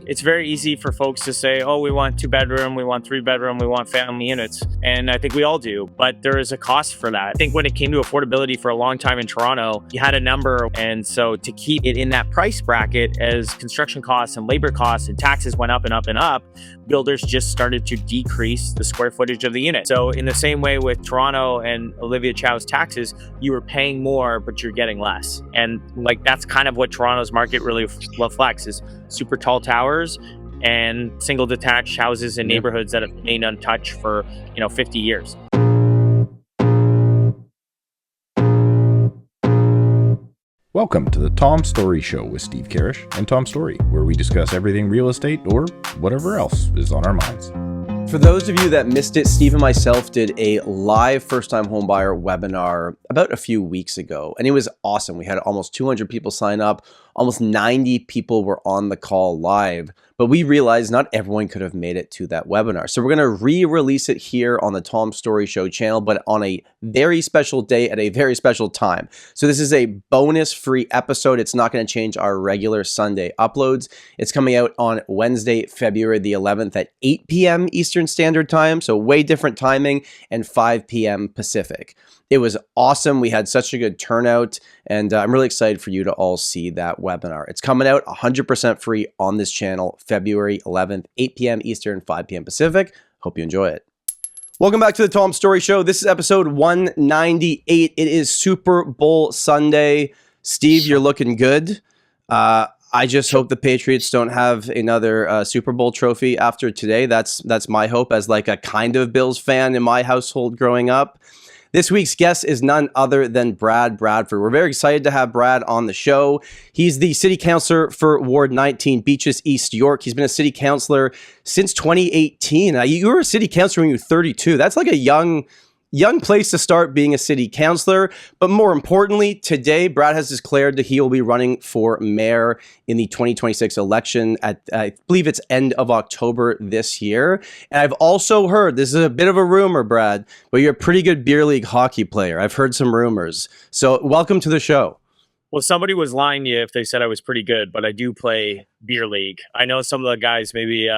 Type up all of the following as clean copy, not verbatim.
it's very easy for folks to say, oh, we want 2-bedroom, we want 3-bedroom, we want family units. And I think we all do, but there is a cost for that. I think when it came to affordability for a long time in Toronto, you had a number. And so to keep it in that price bracket, as construction costs and labor costs and taxes went up and up and up, builders just started to decrease the square footage of the unit. So in the same way with Toronto and Olivia Chow's taxes, you were paying more, but you're getting less. And like, that's kind of what Toronto's market really reflects, is super tall towers and single detached houses in neighborhoods that have remained untouched for 50 years. Welcome to the Tom Storey Show with Steve Karrasch and Tom Storey, where we discuss everything real estate or whatever else is on our minds. For those of you that missed it, Steve and myself did a live first-time homebuyer webinar about a few weeks ago, and it was awesome. We had almost 200 people sign up. Almost 90 people were on the call live, but we realized not everyone could have made it to that webinar. So we're going to re-release it here on the Tom Storey Show channel, but on a very special day at a very special time. So this is a bonus free episode. It's not going to change our regular Sunday uploads. It's coming out on Wednesday, February the 11th at 8 p.m. Eastern Standard Time. So way different timing, and 5 p.m. Pacific. It was awesome. We had such a good turnout, and I'm really excited for you to all see that webinar. It's coming out 100% free on this channel, February 11th, 8 p.m. Eastern, 5 p.m. Pacific. Hope you enjoy it. Welcome back to the Tom Storey Show. This is episode 198. It is Super Bowl Sunday. Steve, you're looking good. I just hope the Patriots don't have another Super Bowl trophy after today. That's my hope as like a kind of Bills fan in my household growing up. This week's guest is none other than Brad Bradford. We're very excited to have Brad on the show. He's the city councillor for Ward 19, Beaches, East York. He's been a city councillor since 2018. You were a city councillor when you were 32. That's like a young place to start being a city councillor. But more importantly, today, Brad has declared that he will be running for mayor in the 2026 election at, I believe it's end of October this year. And I've also heard, this is a bit of a rumor, Brad, but you're a pretty good beer league hockey player. I've heard some rumors. So welcome to the show. Well, somebody was lying to you if they said I was pretty good, but I do play beer league. I know some of the guys, maybe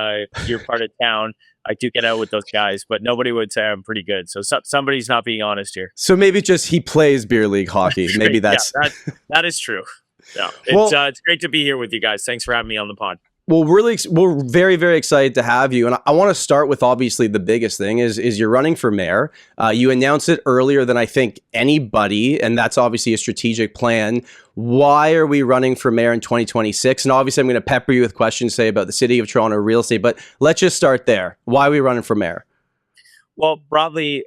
you're part of town, I do get out with those guys, but nobody would say I'm pretty good. So somebody's not being honest here. So maybe just he plays beer league hockey. Maybe that's... Yeah, that is true. Yeah, it's great to be here with you guys. Thanks for having me on the pod. Well, we're very, very excited to have you. And I want to start with obviously the biggest thing is you're running for mayor. You announced it earlier than I think anybody, and that's obviously a strategic plan. Why are we running for mayor in 2026? And obviously I'm going to pepper you with questions, say, about the city of Toronto real estate, but let's just start there. Why are we running for mayor? Well, broadly,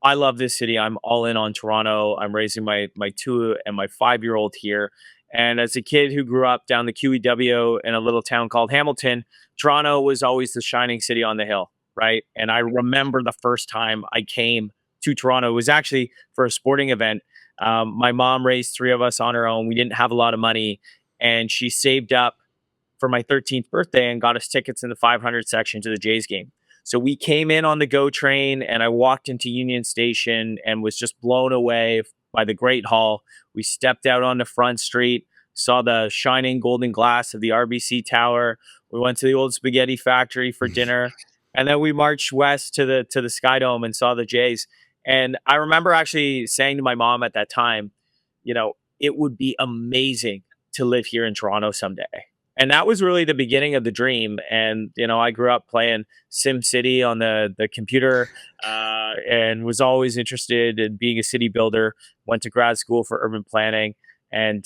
I love this city. I'm all in on Toronto. I'm raising my 2 and my 5-year-old here. And as a kid who grew up down the QEW in a little town called Hamilton, Toronto was always the shining city on the hill, right? And I remember the first time I came to Toronto, it was actually for a sporting event. My mom raised 3 of us on her own. We didn't have a lot of money, and she saved up for my 13th birthday and got us tickets in the 500 section to the Jays game. So we came in on the GO train, and I walked into Union Station and was just blown away by the Great Hall. We stepped out on the front street, saw the shining golden glass of the RBC Tower. We went to the old spaghetti factory for dinner, and then we marched west to the Sky Dome and saw the Jays. And I remember actually saying to my mom at that time, it would be amazing to live here in Toronto someday. And that was really the beginning of the dream. And, I grew up playing SimCity on the computer and was always interested in being a city builder, went to grad school for urban planning and,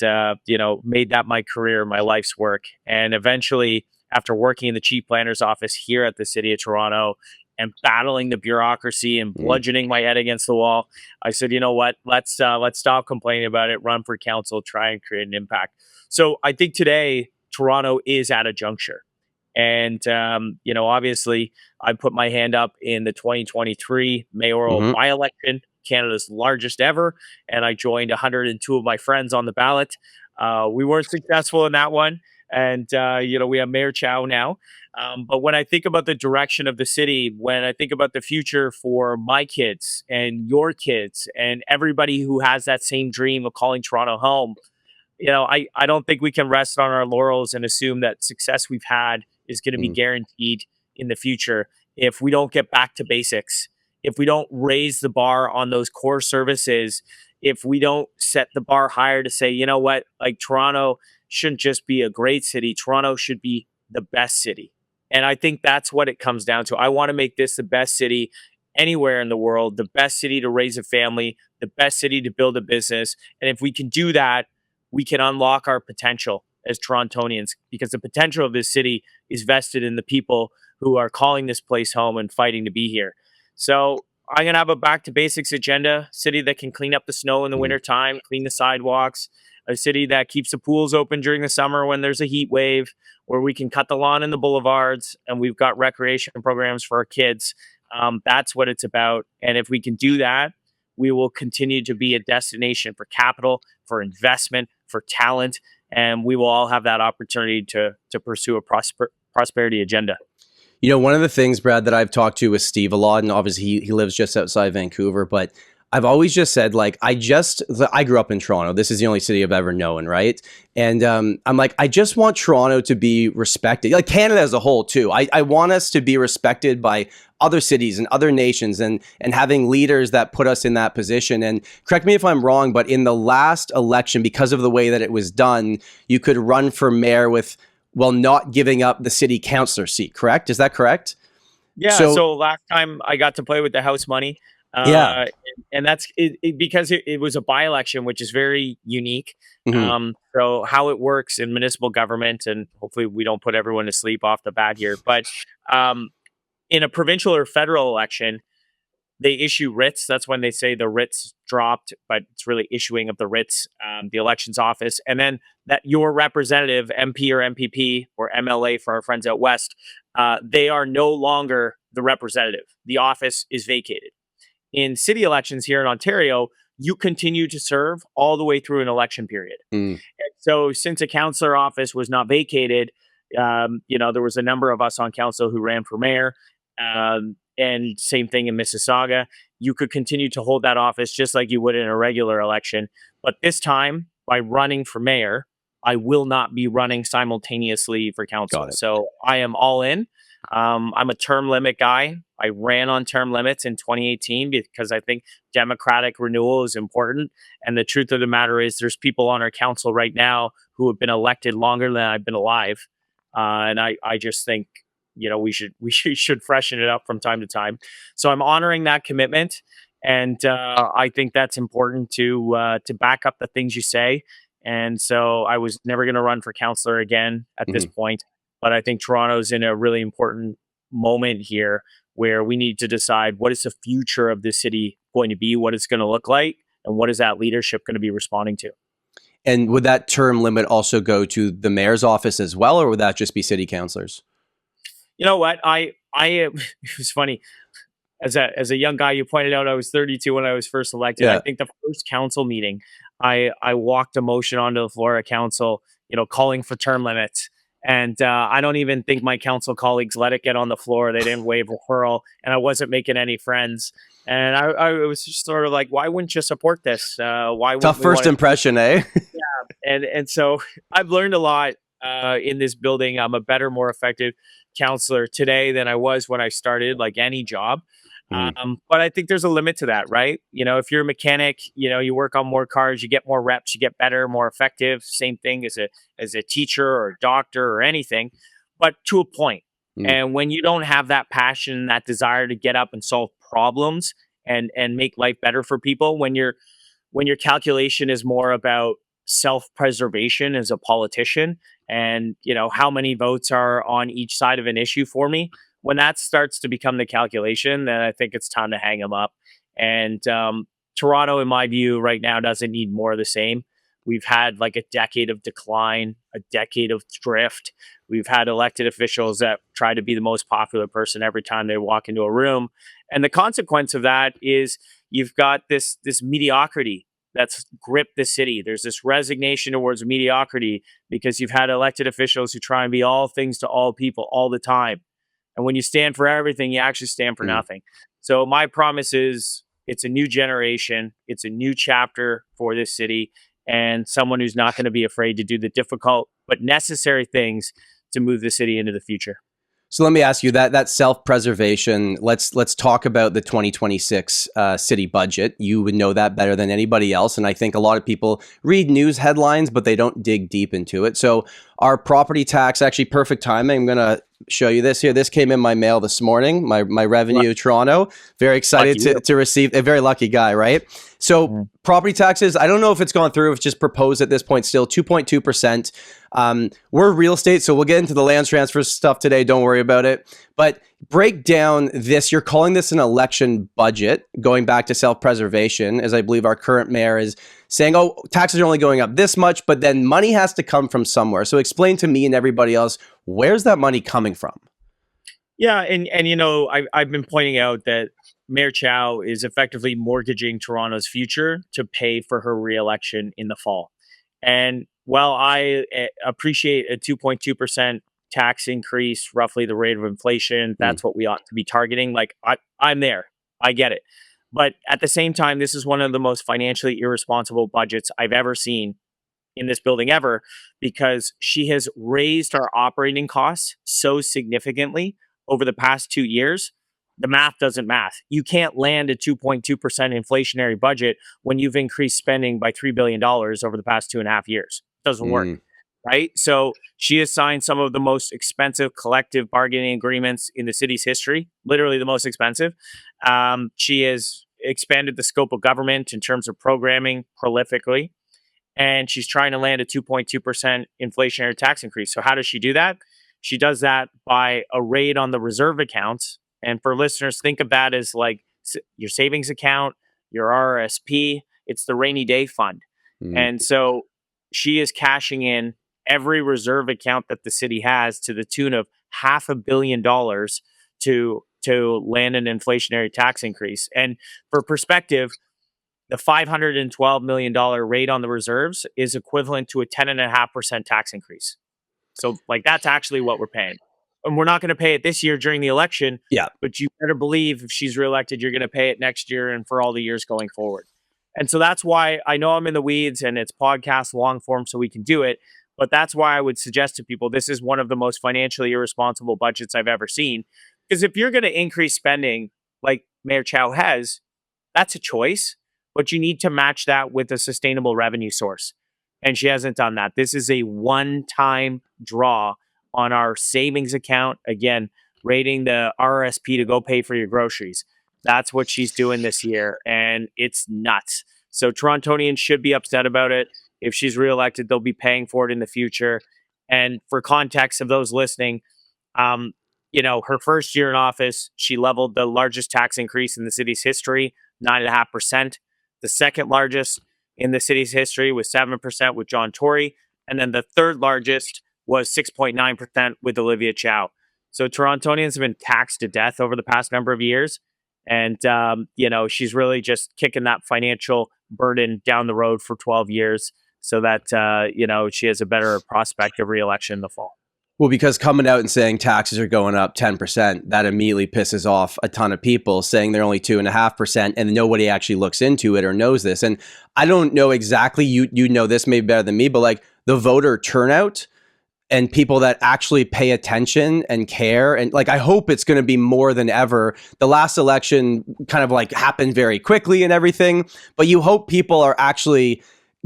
made that my career, my life's work. And eventually, after working in the chief planner's office here at the city of Toronto and battling the bureaucracy and bludgeoning my head against the wall, I said, you know what, let's stop complaining about it, run for council, try and create an impact. So I think today, Toronto is at a juncture. And, obviously, I put my hand up in the 2023 mayoral by-election, Canada's largest ever, and I joined 102 of my friends on the ballot. We weren't successful in that one. And, we have Mayor Chow now. But when I think about the direction of the city, when I think about the future for my kids and your kids and everybody who has that same dream of calling Toronto home, I don't think we can rest on our laurels and assume that success we've had is going to be guaranteed in the future if we don't get back to basics, if we don't raise the bar on those core services, if we don't set the bar higher to say, you know what, like Toronto shouldn't just be a great city, Toronto should be the best city. And I think that's what it comes down to. I want to make this the best city anywhere in the world, the best city to raise a family, the best city to build a business. And if we can do that, we can unlock our potential as Torontonians, because the potential of this city is vested in the people who are calling this place home and fighting to be here. So I'm going to have a back to basics agenda, city that can clean up the snow in the wintertime, clean the sidewalks, a city that keeps the pools open during the summer when there's a heat wave, where we can cut the lawn in the boulevards, and we've got recreation programs for our kids. That's what it's about. And if we can do that, we will continue to be a destination for capital, for investment, for talent, and we will all have that opportunity to pursue a prosperity agenda. One of the things, Brad, that I've talked to with Steve a lot, and obviously he lives just outside Vancouver, but I've always just said, like, I grew up in Toronto. This is the only city I've ever known, right? And I'm like, I just want Toronto to be respected, like Canada as a whole too. I want us to be respected by other cities and other nations, and having leaders that put us in that position. And correct me if I'm wrong, but in the last election, because of the way that it was done, you could run for mayor with, not giving up the city councillor seat, correct? Is that correct? Yeah, so last time I got to play with the house money. And that's because it was a by-election, which is very unique. So how it works in municipal government, and hopefully we don't put everyone to sleep off the bat here, but in a provincial or federal election, they issue writs. That's when they say the writs dropped, but it's really issuing of the writs, the elections office. And then that your representative, MP or MPP or MLA for our friends out west, they are no longer the representative. The office is vacated. In city elections here in Ontario, you continue to serve all the way through an election period. And so since a councillor office was not vacated, there was a number of us on council who ran for mayor. And same thing in Mississauga. You could continue to hold that office just like you would in a regular election. But this time, by running for mayor, I will not be running simultaneously for council. So I am all in. I'm a term limit guy. I ran on term limits in 2018 because I think democratic renewal is important. And the truth of the matter is there's people on our council right now who have been elected longer than I've been alive. And I just think, we should freshen it up from time to time. So I'm honoring that commitment. And I think that's important to back up the things you say. And so I was never going to run for councillor again at this point. But I think Toronto's in a really important moment here where we need to decide what is the future of this city going to be, what it's going to look like, and what is that leadership going to be responding to. And would that term limit also go to the mayor's office as well, or would that just be city councillors? You know what? It was funny. As a young guy, you pointed out I was 32 when I was first elected. I think the first council meeting, I walked a motion onto the floor of council, calling for term limits. And I don't even think my council colleagues let it get on the floor. They didn't wave a whirl, and I wasn't making any friends. And I was just sort of like, why wouldn't you support this? Why? Tough first impression, eh? Yeah, and so I've learned a lot in this building. I'm a better, more effective counselor today than I was when I started, like any job. But I think there's a limit to that, right? If you're a mechanic, you work on more cars, you get more reps, you get better, more effective. Same thing as a teacher or a doctor or anything, but to a point. And when you don't have that passion, that desire to get up and solve problems and make life better for people, when your calculation is more about self-preservation as a politician and, how many votes are on each side of an issue for me, when that starts to become the calculation, then I think it's time to hang them up. And Toronto, in my view, right now doesn't need more of the same. We've had like a decade of decline, a decade of drift. We've had elected officials that try to be the most popular person every time they walk into a room. And the consequence of that is you've got this mediocrity that's gripped the city. There's this resignation towards mediocrity because you've had elected officials who try and be all things to all people all the time. And when you stand for everything, you actually stand for nothing. So my promise is it's a new generation. It's a new chapter for this city. and someone who's not going to be afraid to do the difficult but necessary things to move the city into the future. So let me ask you that self-preservation. Let's talk about the 2026 city budget. You would know that better than anybody else, and I think a lot of people read news headlines, but they don't dig deep into it. So our property tax, actually perfect timing. I'm gonna show you this here. This came in my mail this morning. My revenue Toronto. Very excited to receive. A very lucky guy, right? So property taxes, I don't know if it's gone through. It's just proposed at this point still 2.2%. We're real estate, so we'll get into the land transfer stuff today. Don't worry about it. But break down this. You're calling this an election budget, going back to self-preservation, as I believe our current mayor is saying, oh, taxes are only going up this much, but then money has to come from somewhere. So explain to me and everybody else, where's that money coming from? Yeah, and I've been pointing out that Mayor Chow is effectively mortgaging Toronto's future to pay for her re-election in the fall. And while I appreciate a 2.2% tax increase, roughly the rate of inflation, that's what we ought to be targeting. Like, I'm there. I get it. But at the same time, this is one of the most financially irresponsible budgets I've ever seen in this building ever, because she has raised our operating costs so significantly over the past 2 years. The math doesn't math. You can't land a 2.2% inflationary budget when you've increased spending by $3 billion over the past 2.5 years. It doesn't work, right? So she has signed some of the most expensive collective bargaining agreements in the city's history, literally the most expensive. She has expanded the scope of government in terms of programming prolifically, and she's trying to land a 2.2% inflationary tax increase. So how does she do that? She does that by a raid on the reserve accounts. And for listeners, think of that as like your savings account, your RRSP. It's the rainy day fund. And so she is cashing in every reserve account that the city has to the tune of $500 million to land an inflationary tax increase. And for perspective, the $512 million rate on the reserves is equivalent to a 10.5% tax increase. So like, that's actually what we're paying. And we're not going to pay it this year during the election. Yeah. But you better believe if she's reelected, you're going to pay it next year and for all the years going forward. And so that's why I know I'm in the weeds and it's podcast long form, so we can do it. But that's why I would suggest to people, this is one of the most financially irresponsible budgets I've ever seen. Because if you're going to increase spending like Mayor Chow has, that's a choice. But you need to match that with a sustainable revenue source. And she hasn't done that. This is a one-time draw on our savings account. Again, rating the RRSP to go pay for your groceries. That's what she's doing this year, and it's nuts. So Torontonians should be upset about it. If she's reelected, they'll be paying for it in the future. And for context of those listening, her first year in office, she leveled the largest tax increase in the city's history, 9.5%. The second largest in the city's history was 7% with John Tory. And then the third largest was 6.9% with Olivia Chow. So Torontonians have been taxed to death over the past number of years. And, she's really just kicking that financial burden down the road for 12 years so that, she has a better prospect of re-election in the fall. Well, because coming out and saying taxes are going up 10%, that immediately pisses off a ton of people, saying they're only 2.5%, and nobody actually looks into it or knows this. And I don't know exactly, you know this maybe better than me, but like the voter turnout and people that actually pay attention and care. And like, I hope it's going to be more than ever. The last election kind of like happened very quickly and everything, but you hope people are actually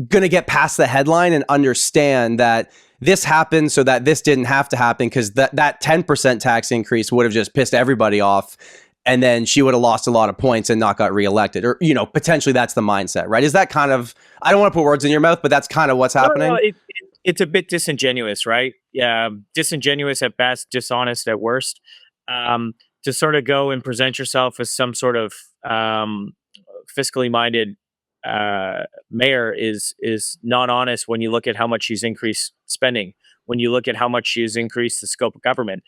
going to get past the headline and understand that this happened so that this didn't have to happen, because that 10% tax increase would have just pissed everybody off. And then she would have lost a lot of points and not got reelected. Or, potentially that's the mindset, right? Is that kind of, I don't want to put words in your mouth, but that's kind of what's happening. No, it's a bit disingenuous, right? Yeah, disingenuous at best, dishonest at worst. To sort of go and present yourself as some sort of fiscally minded mayor is not honest when you look at how much she's increased spending, when you look at how much she's increased the scope of government.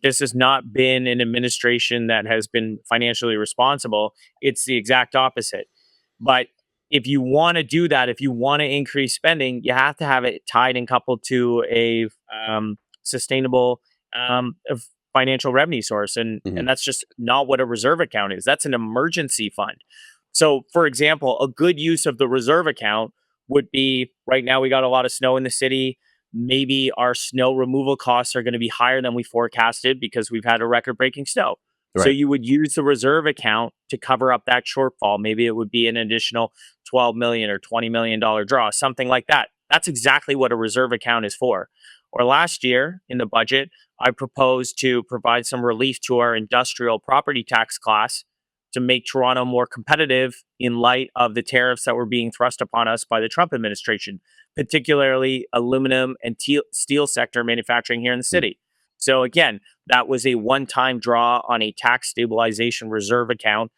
This has not been an administration that has been financially responsible. It's the exact opposite. But if you want to do that, if you want to increase spending, you have to have it tied and coupled to a sustainable financial revenue source. And that's just not what a reserve account is. That's an emergency fund. So, for example, a good use of the reserve account would be right now we got a lot of snow in the city. Maybe our snow removal costs are going to be higher than we forecasted because we've had a record breaking snow. So Right. you would use the reserve account to cover up that shortfall. Maybe it would be an additional $12 million or $20 million draw, something like that. That's exactly what a reserve account is for. Or last year in the budget, I proposed to provide some relief to our industrial property tax class to make Toronto more competitive in light of the tariffs that were being thrust upon us by the Trump administration, particularly aluminum and steel sector manufacturing here in the city. So again, that was a one-time draw on a tax stabilization reserve account.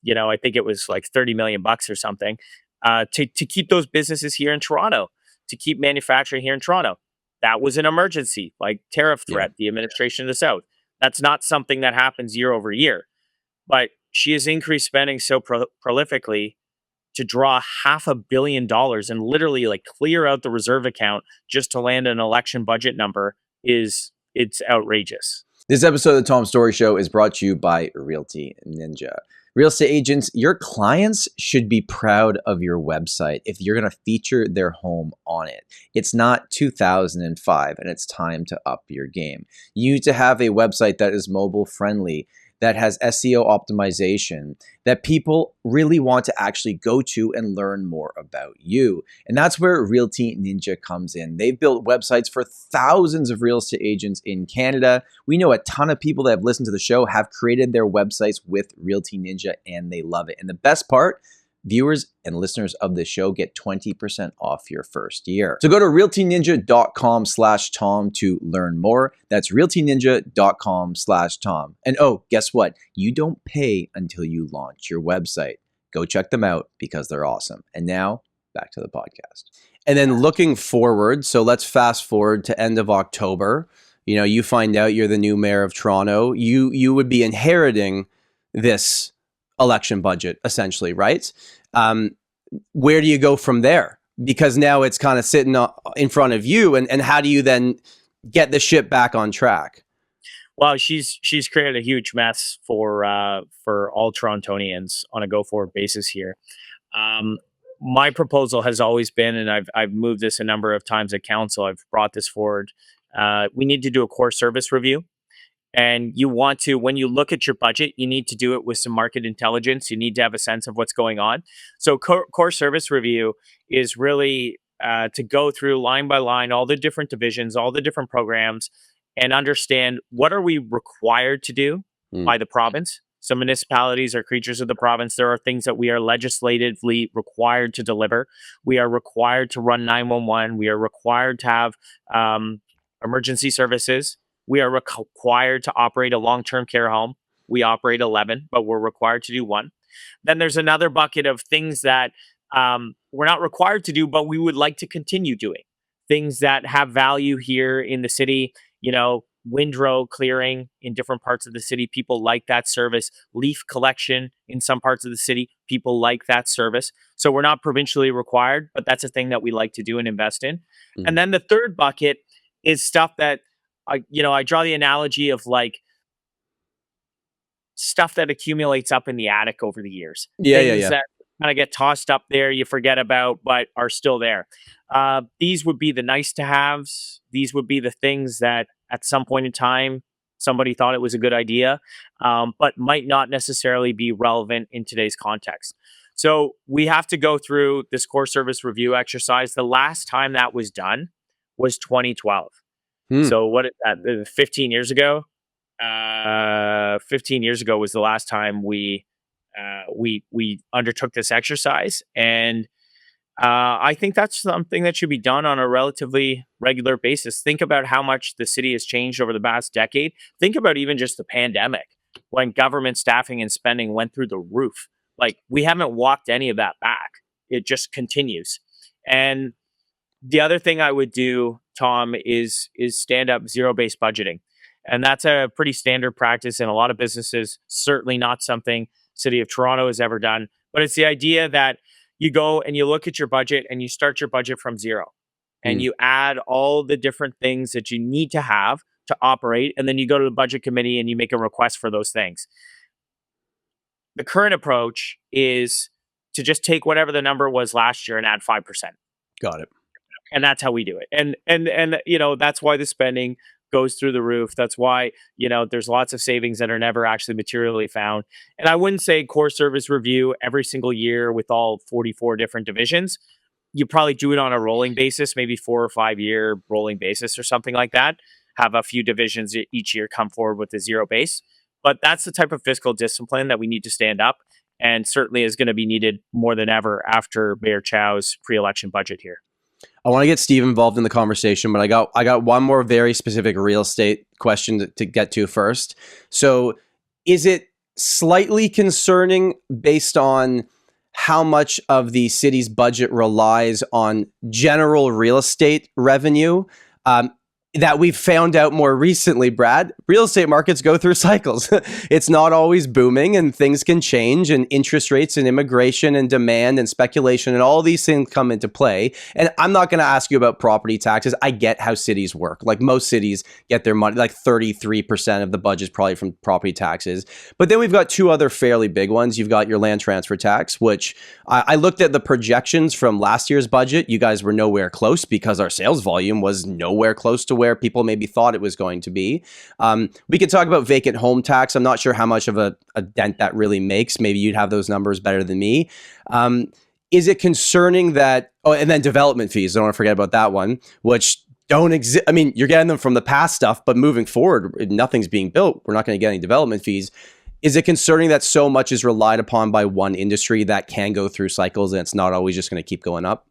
I think it was like 30 million bucks or something, to keep those businesses here in Toronto, to keep manufacturing here in Toronto. That was an emergency, like tariff threat, the administration of the South. That's not something that happens year over year. But she has increased spending so prolifically to draw $500 million and literally like clear out the reserve account just to land an election budget number it's outrageous. This episode of the Tom Storey Show is brought to you by Realty Ninja. Real estate agents, your clients should be proud of your website if you're going to feature their home on it. It's not 2005 and it's time to up your game. You need to have a website that is mobile friendly, that has SEO optimization, that people really want to actually go to and learn more about you. And that's where Realty Ninja comes in. They've built websites for thousands of real estate agents in Canada. We know a ton of people that have listened to the show have created their websites with Realty Ninja and they love it. And the best part, viewers and listeners of this show get 20% off your first year. So go to realtyninja.com/Tom to learn more. That's realtyninja.com/Tom. And oh, guess what? You don't pay until you launch your website. Go check them out because they're awesome. And now back to the podcast. And then looking forward, so let's fast forward to end of October. You find out you're the new mayor of Toronto. You would be inheriting this election budget, essentially, right? Where do you go from there? Because now it's kind of sitting in front of you, and how do you then get the ship back on track? Well, she's created a huge mess for all Torontonians on a go-forward basis here. My proposal has always been, and I've moved this a number of times at council, I've brought this forward, we need to do a core service review. And you want to, when you look at your budget, you need to do it with some market intelligence. You need to have a sense of what's going on. So core service review is really to go through line by line, all the different divisions, all the different programs, and understand what are we required to do by the province. So municipalities are creatures of the province. There are things that we are legislatively required to deliver. We are required to run 911. We are required to have emergency services. We are required to operate a long-term care home. We operate 11, but we're required to do 1. Then there's another bucket of things that we're not required to do, but we would like to continue doing. Things that have value here in the city, windrow clearing in different parts of the city. People like that service. Leaf collection in some parts of the city. People like that service. So we're not provincially required, but that's a thing that we like to do and invest in. And then the third bucket is stuff that I draw the analogy of like stuff that accumulates up in the attic over the years. Things that kind of get tossed up there, you forget about, but are still there. These would be the nice to haves. These would be the things that at some point in time, somebody thought it was a good idea, but might not necessarily be relevant in today's context. So we have to go through this core service review exercise. The last time that was done was 2012. So what 15 years ago? 15 years ago was the last time we undertook this exercise, and I think that's something that should be done on a relatively regular basis. Think about how much the city has changed over the past decade. Think about even just the pandemic, when government staffing and spending went through the roof. Like, we haven't walked any of that back. It just continues. And the other thing I would do, Tom, is stand up zero-based budgeting. And that's a pretty standard practice in a lot of businesses, certainly not something City of Toronto has ever done. But it's the idea that you go and you look at your budget and you start your budget from zero. And you add all the different things that you need to have to operate. And then you go to the budget committee and you make a request for those things. The current approach is to just take whatever the number was last year and add 5%. Got it. And that's how we do it. And you know, that's why the spending goes through the roof. That's why, you know, there's lots of savings that are never actually materially found. And I wouldn't say core service review every single year with all 44 different divisions. You probably do it on a rolling basis, maybe 4 or 5 year rolling basis or something like that. Have a few divisions each year come forward with a zero base. But that's the type of fiscal discipline that we need to stand up, and certainly is going to be needed more than ever after Mayor Chow's pre-election budget here. I want to get Steve involved in the conversation, but I got one more very specific real estate question to get to first. So is it slightly concerning based on how much of the city's budget relies on general real estate revenue? That we've found out more recently, Brad, real estate markets go through cycles. It's not always booming, and things can change, and interest rates and immigration and demand and speculation and all these things come into play. And I'm not going to ask you about property taxes. I get how cities work. Like most cities get their money, like 33% of the budget is probably from property taxes. But then we've got two other fairly big ones. You've got your land transfer tax, which I looked at the projections from last year's budget. You guys were nowhere close because our sales volume was nowhere close to where people maybe thought it was going to be. We could talk about vacant home tax. I'm not sure how much of a dent that really makes. Maybe you'd have those numbers better than me. Is it concerning that, and then development fees, don't want to forget about that one, which don't exist. I mean, you're getting them from the past stuff, but moving forward, nothing's being built. We're not going to get any development fees. Is it concerning that so much is relied upon by one industry that can go through cycles and it's not always just going to keep going up?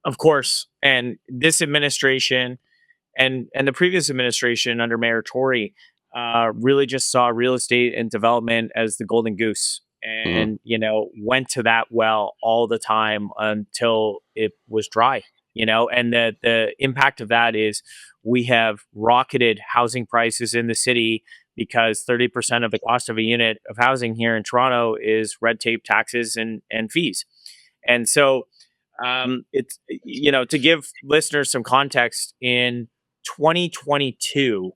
Of course. And this administration and the previous administration under Mayor Tory really just saw real estate and development as the golden goose, and you know, went to that well all the time until it was dry. You know, and the impact of that is we have rocketed housing prices in the city because 30% of the cost of a unit of housing here in Toronto is red tape, taxes, and fees. And so it's, you know, to give listeners some context, in 2022,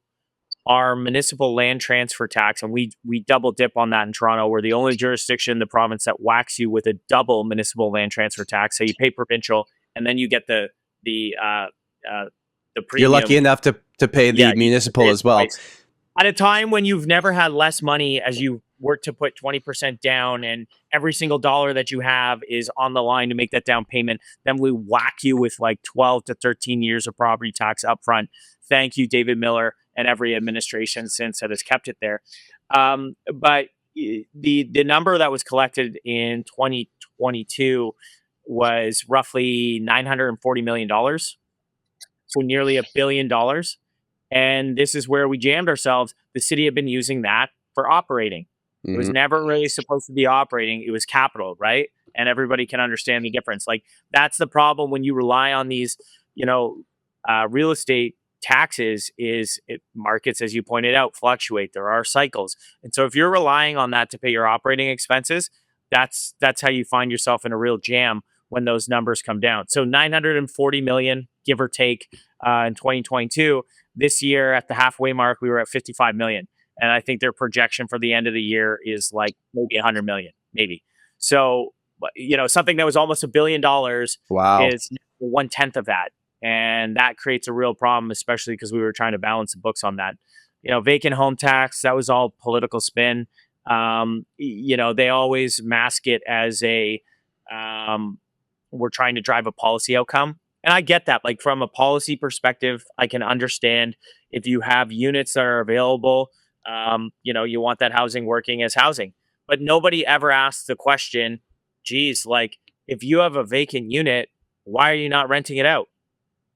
our municipal land transfer tax, and we double dip on that in Toronto. We're the only jurisdiction in the province that whacks you with a double municipal land transfer tax. So you pay provincial, and then you get the premium. You're lucky enough to pay the municipal as well. At a time when you've never had less money, as you work to put 20% down, and every single dollar that you have is on the line to make that down payment, then we whack you with like 12 to 13 years of property tax upfront. Thank you, David Miller, and every administration since that has kept it there. But the number that was collected in 2022 was roughly $940 million. So nearly $1 billion. And this is where we jammed ourselves. The city had been using that for operating. It was never really supposed to be operating. It was capital, right? And everybody can understand the difference. Like, that's the problem when you rely on these, you know, real estate taxes is markets, as you pointed out, fluctuate. There are cycles. And so if you're relying on that to pay your operating expenses, that's how you find yourself in a real jam when those numbers come down. So 940 million, give or take, in 2022. This year at the halfway mark, we were at 55 million. And I think their projection for the end of the year is like maybe 100 million, maybe. So, you know, something that was almost $1 billion is 1/10 of that. And that creates a real problem, especially because we were trying to balance the books on that. You know, vacant home tax, that was all political spin. You know, they always mask it as a, we're trying to drive a policy outcome. And I get that. Like, from a policy perspective, I can understand if you have units that are available, you know, you want that housing working as housing. But nobody ever asks the question, geez, like, if you have a vacant unit, why are you not renting it out?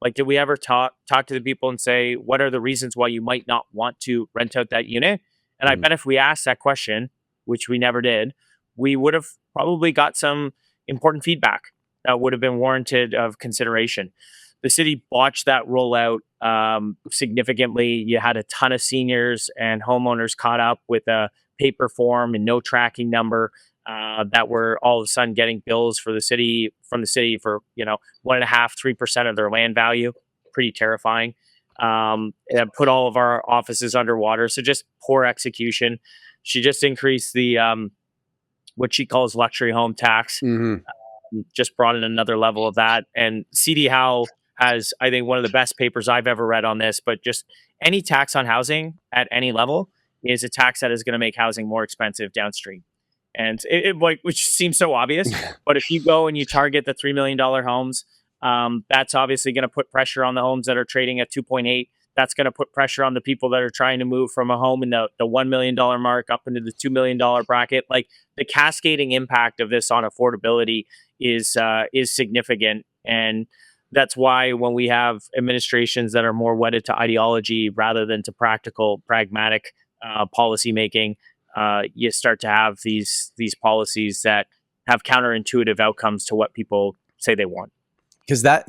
Like, did we ever talk to the people and say, what are the reasons why you might not want to rent out that unit? And I bet if we asked that question, which we never did, we would have probably got some important feedback that would have been warranted of consideration. The city botched that rollout significantly. You had a ton of seniors and homeowners caught up with a paper form and no tracking number that were all of a sudden getting bills from the city for, you know, 1.5-3% of their land value. Pretty terrifying. And put all of our offices underwater. So just poor execution. She just increased the what she calls luxury home tax. just brought in another level of that. And CD Howe has, I think, one of the best papers I've ever read on this. But just any tax on housing at any level is a tax that is going to make housing more expensive downstream. And which seems so obvious, but if you go and you target the $3 million homes, that's obviously going to put pressure on the homes that are trading at 2.8. That's going to put pressure on the people that are trying to move from a home in the $1 million mark up into the $2 million bracket. Like, the cascading impact of this on affordability is significant. And that's why when we have administrations that are more wedded to ideology rather than to pragmatic policy making, you start to have these policies that have counterintuitive outcomes to what people say they want. Because that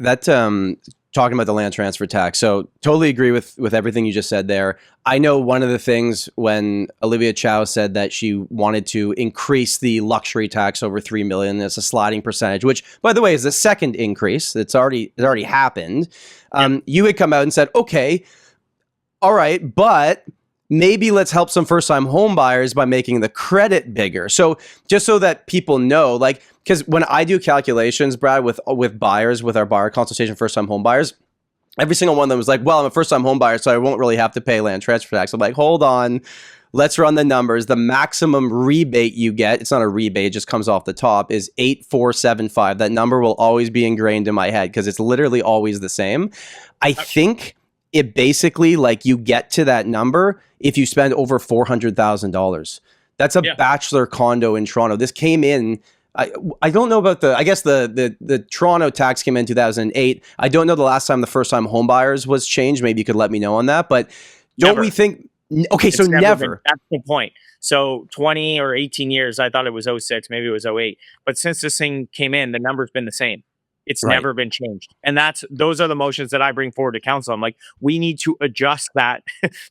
talking about the land transfer tax, so totally agree with everything you just said there. I know one of the things when Olivia Chow said that she wanted to increase the luxury tax over $3 million, it's a sliding percentage, which, by the way, is the second increase. It's already happened. You had come out and said, okay, all right, but maybe let's help some first-time home buyers by making the credit bigger. So just so that people know, like, because when I do calculations, Brad, with buyers, with our buyer consultation, first-time home buyers, every single one of them was like, well, I'm a first-time home buyer, so I won't really have to pay land transfer tax. I'm like, hold on, let's run the numbers. The maximum rebate you get, it's not a rebate, it just comes off the top, is 8,475. That number will always be ingrained in my head because it's literally always the same. I think it basically, like, you get to that number if you spend over $400,000. That's a bachelor condo in Toronto. This came in, I don't know about I guess the Toronto tax came in 2008. I don't know the last time the first time home buyers was changed. Maybe you could let me know on that. But don't we think, okay, so never. That's the point. So 20 or 18 years, I thought it was 06, maybe it was 08. But since this thing came in, the number's been the same. It's never been changed. And those are the motions that I bring forward to council. I'm like, we need to adjust that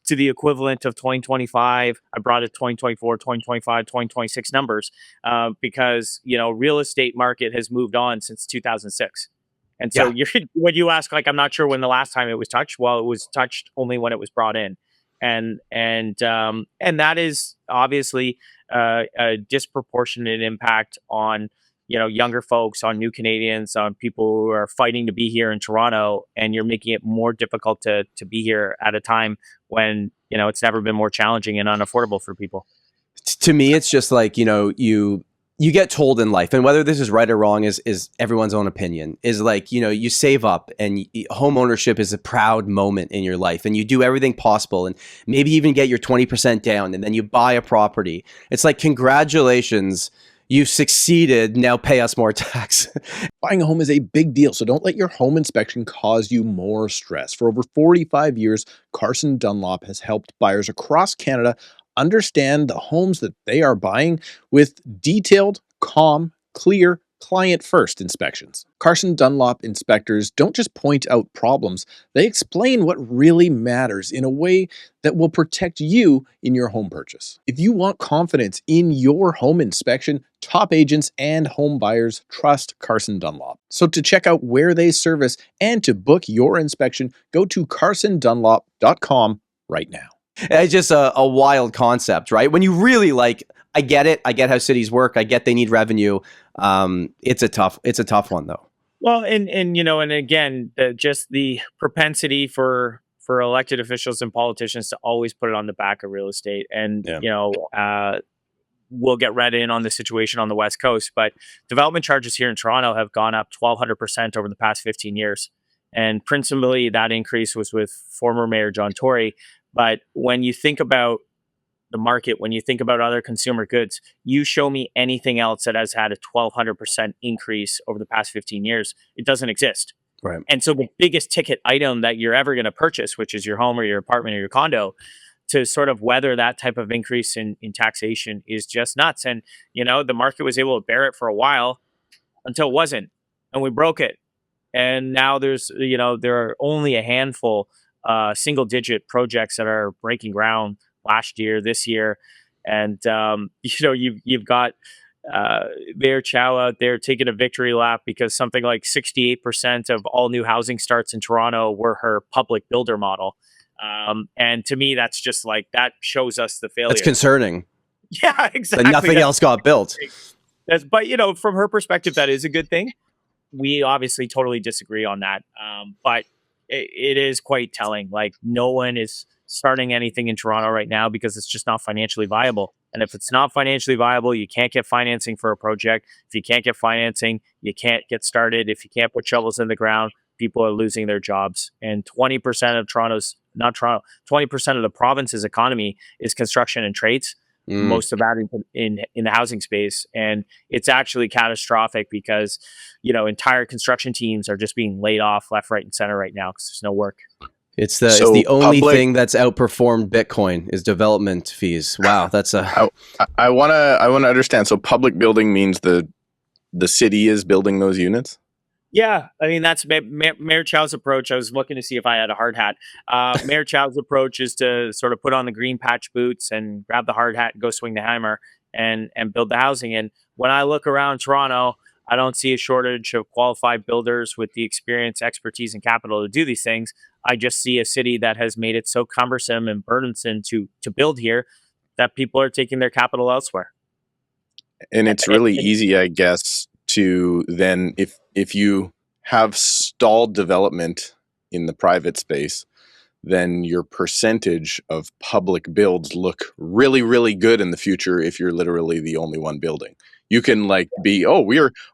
to the equivalent of 2025. I brought it 2024, 2025, 2026 numbers because, real estate market has moved on since 2006. And so when you ask, like, I'm not sure when the last time it was touched. Well, it was touched only when it was brought in. And that is obviously a disproportionate impact on younger folks, on new Canadians, on people who are fighting to be here in Toronto, and you're making it more difficult to be here at a time when, it's never been more challenging and unaffordable for people. To me, it's just like, you get told in life, and whether this is right or wrong is everyone's own opinion, is like, you save up and home ownership is a proud moment in your life and you do everything possible and maybe even get your 20% down and then you buy a property. It's like, congratulations, you've succeeded, now pay us more tax. Buying a home is a big deal, so don't let your home inspection cause you more stress. For over 45 years, Karrasch Dunlop has helped buyers across Canada understand the homes that they are buying with detailed, calm, clear, client-first inspections. Karrasch Dunlop inspectors don't just point out problems, they explain what really matters in a way that will protect you in your home purchase. If you want confidence in your home inspection, top agents and home buyers trust Karrasch Dunlop. So to check out where they service and to book your inspection, go to karrachandunlop.com right now. It's just a wild concept, right? When you really I get it. I get how cities work. I get they need revenue. It's a tough one though. Well, and again, just the propensity for elected officials and politicians to always put it on the back of real estate. And, we'll get read in on the situation on the West Coast, but development charges here in Toronto have gone up 1,200% over the past 15 years. And principally that increase was with former Mayor John Tory. But when you think about the market, when you think about other consumer goods, you show me anything else that has had a 1,200% increase over the past 15 years. It doesn't exist. Right. And so the biggest ticket item that you're ever going to purchase, which is your home or your apartment or your condo, to sort of weather that type of increase in taxation is just nuts. And, the market was able to bear it for a while until it wasn't. And we broke it. And now there are only a handful single digit projects that are breaking ground last year, this year. And, you've got Mayor Chow out there taking a victory lap because something like 68% of all new housing starts in Toronto were her public builder model. And to me, that's just like, that shows us the failure. That's concerning. Yeah, exactly. That nothing else got built. But from her perspective, that is a good thing. We obviously totally disagree on that. But it is quite telling. Like, no one is starting anything in Toronto right now because it's just not financially viable. And if it's not financially viable, you can't get financing for a project. If you can't get financing, you can't get started. If you can't put shovels in the ground, people are losing their jobs. And 20% of 20% of the province's economy is construction and trades. Most of that in the housing space. And it's actually catastrophic because, entire construction teams are just being laid off left, right, and center right now because there's no work. It's the only thing that's outperformed Bitcoin is development fees. Wow, that's a. I wanna understand. So public building means the city is building those units. Yeah, I mean, that's Mayor Chow's approach. I was looking to see if I had a hard hat. Mayor Chow's approach is to sort of put on the green patch boots and grab the hard hat and go swing the hammer and build the housing. And when I look around Toronto, I don't see a shortage of qualified builders with the experience, expertise, and capital to do these things. I just see a city that has made it so cumbersome and burdensome to build here that people are taking their capital elsewhere. And it's really easy, I guess, to then if you have stalled development in the private space, then your percentage of public builds look really, really good in the future if you're literally the only one building. You can we're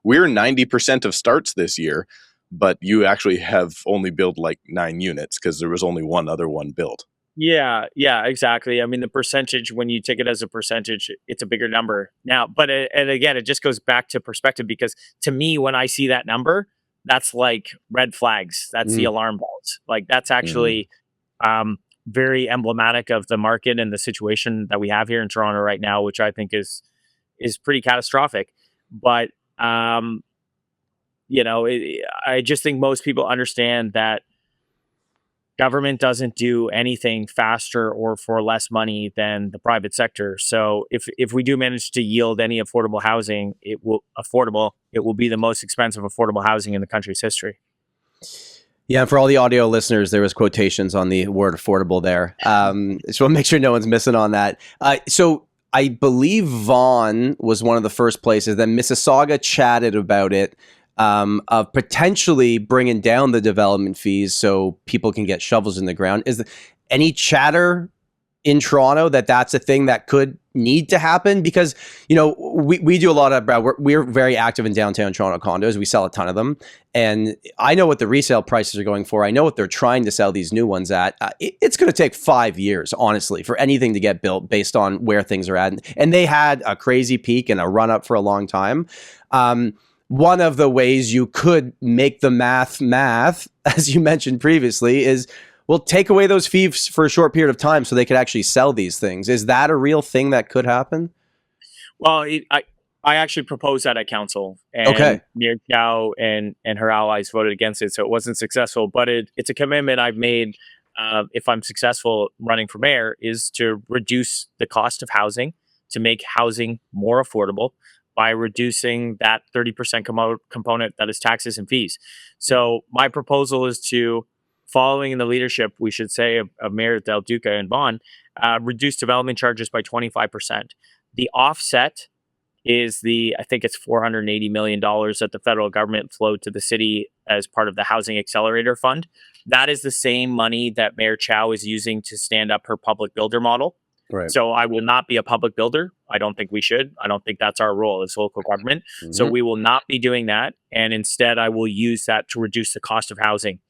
90% of starts this year, but you actually have only built like 9 units because there was only one other one built. Yeah, exactly. I mean, the percentage, when you take it as a percentage, it's a bigger number now. But and again, it just goes back to perspective, because to me, when I see that number, that's like red flags. That's the alarm bells. Like, that's actually very emblematic of the market and the situation that we have here in Toronto right now, which I think is pretty catastrophic. But I just think most people understand that government doesn't do anything faster or for less money than the private sector. So if we do manage to yield any affordable housing, it will be the most expensive affordable housing in the country's history. Yeah, and for all the audio listeners, there was quotations on the word affordable there. So we'll make sure no one's missing on that. So I believe Vaughan was one of the first places. Then Mississauga chatted about it, of potentially bringing down the development fees so people can get shovels in the ground. Is there any chatter in Toronto that's a thing that could need to happen? Because, we do a lot of, Brad, we're very active in downtown Toronto condos. We sell a ton of them. And I know what the resale prices are going for. I know what they're trying to sell these new ones at. It's going to take 5 years, honestly, for anything to get built based on where things are at. And they had a crazy peak and a run up for a long time. One of the ways you could make the math, as you mentioned previously, is, well, take away those fees for a short period of time so they could actually sell these things. Is that a real thing that could happen? Well, I actually proposed that at council, and Mayor Chow and her allies voted against it, so it wasn't successful. But it's a commitment I've made, if I'm successful running for mayor, is to reduce the cost of housing, to make housing more affordable, by reducing that 30% component that is taxes and fees. So my proposal is to, following in the leadership, we should say, of Mayor Del Duca and Vaughan, reduce development charges by 25%. The offset is I think it's $480 million that the federal government flowed to the city as part of the Housing Accelerator Fund. That is the same money that Mayor Chow is using to stand up her public builder model. Right. So I will not be a public builder. I don't think we should. I don't think that's our role as local government. Mm-hmm. So we will not be doing that. And instead, I will use that to reduce the cost of housing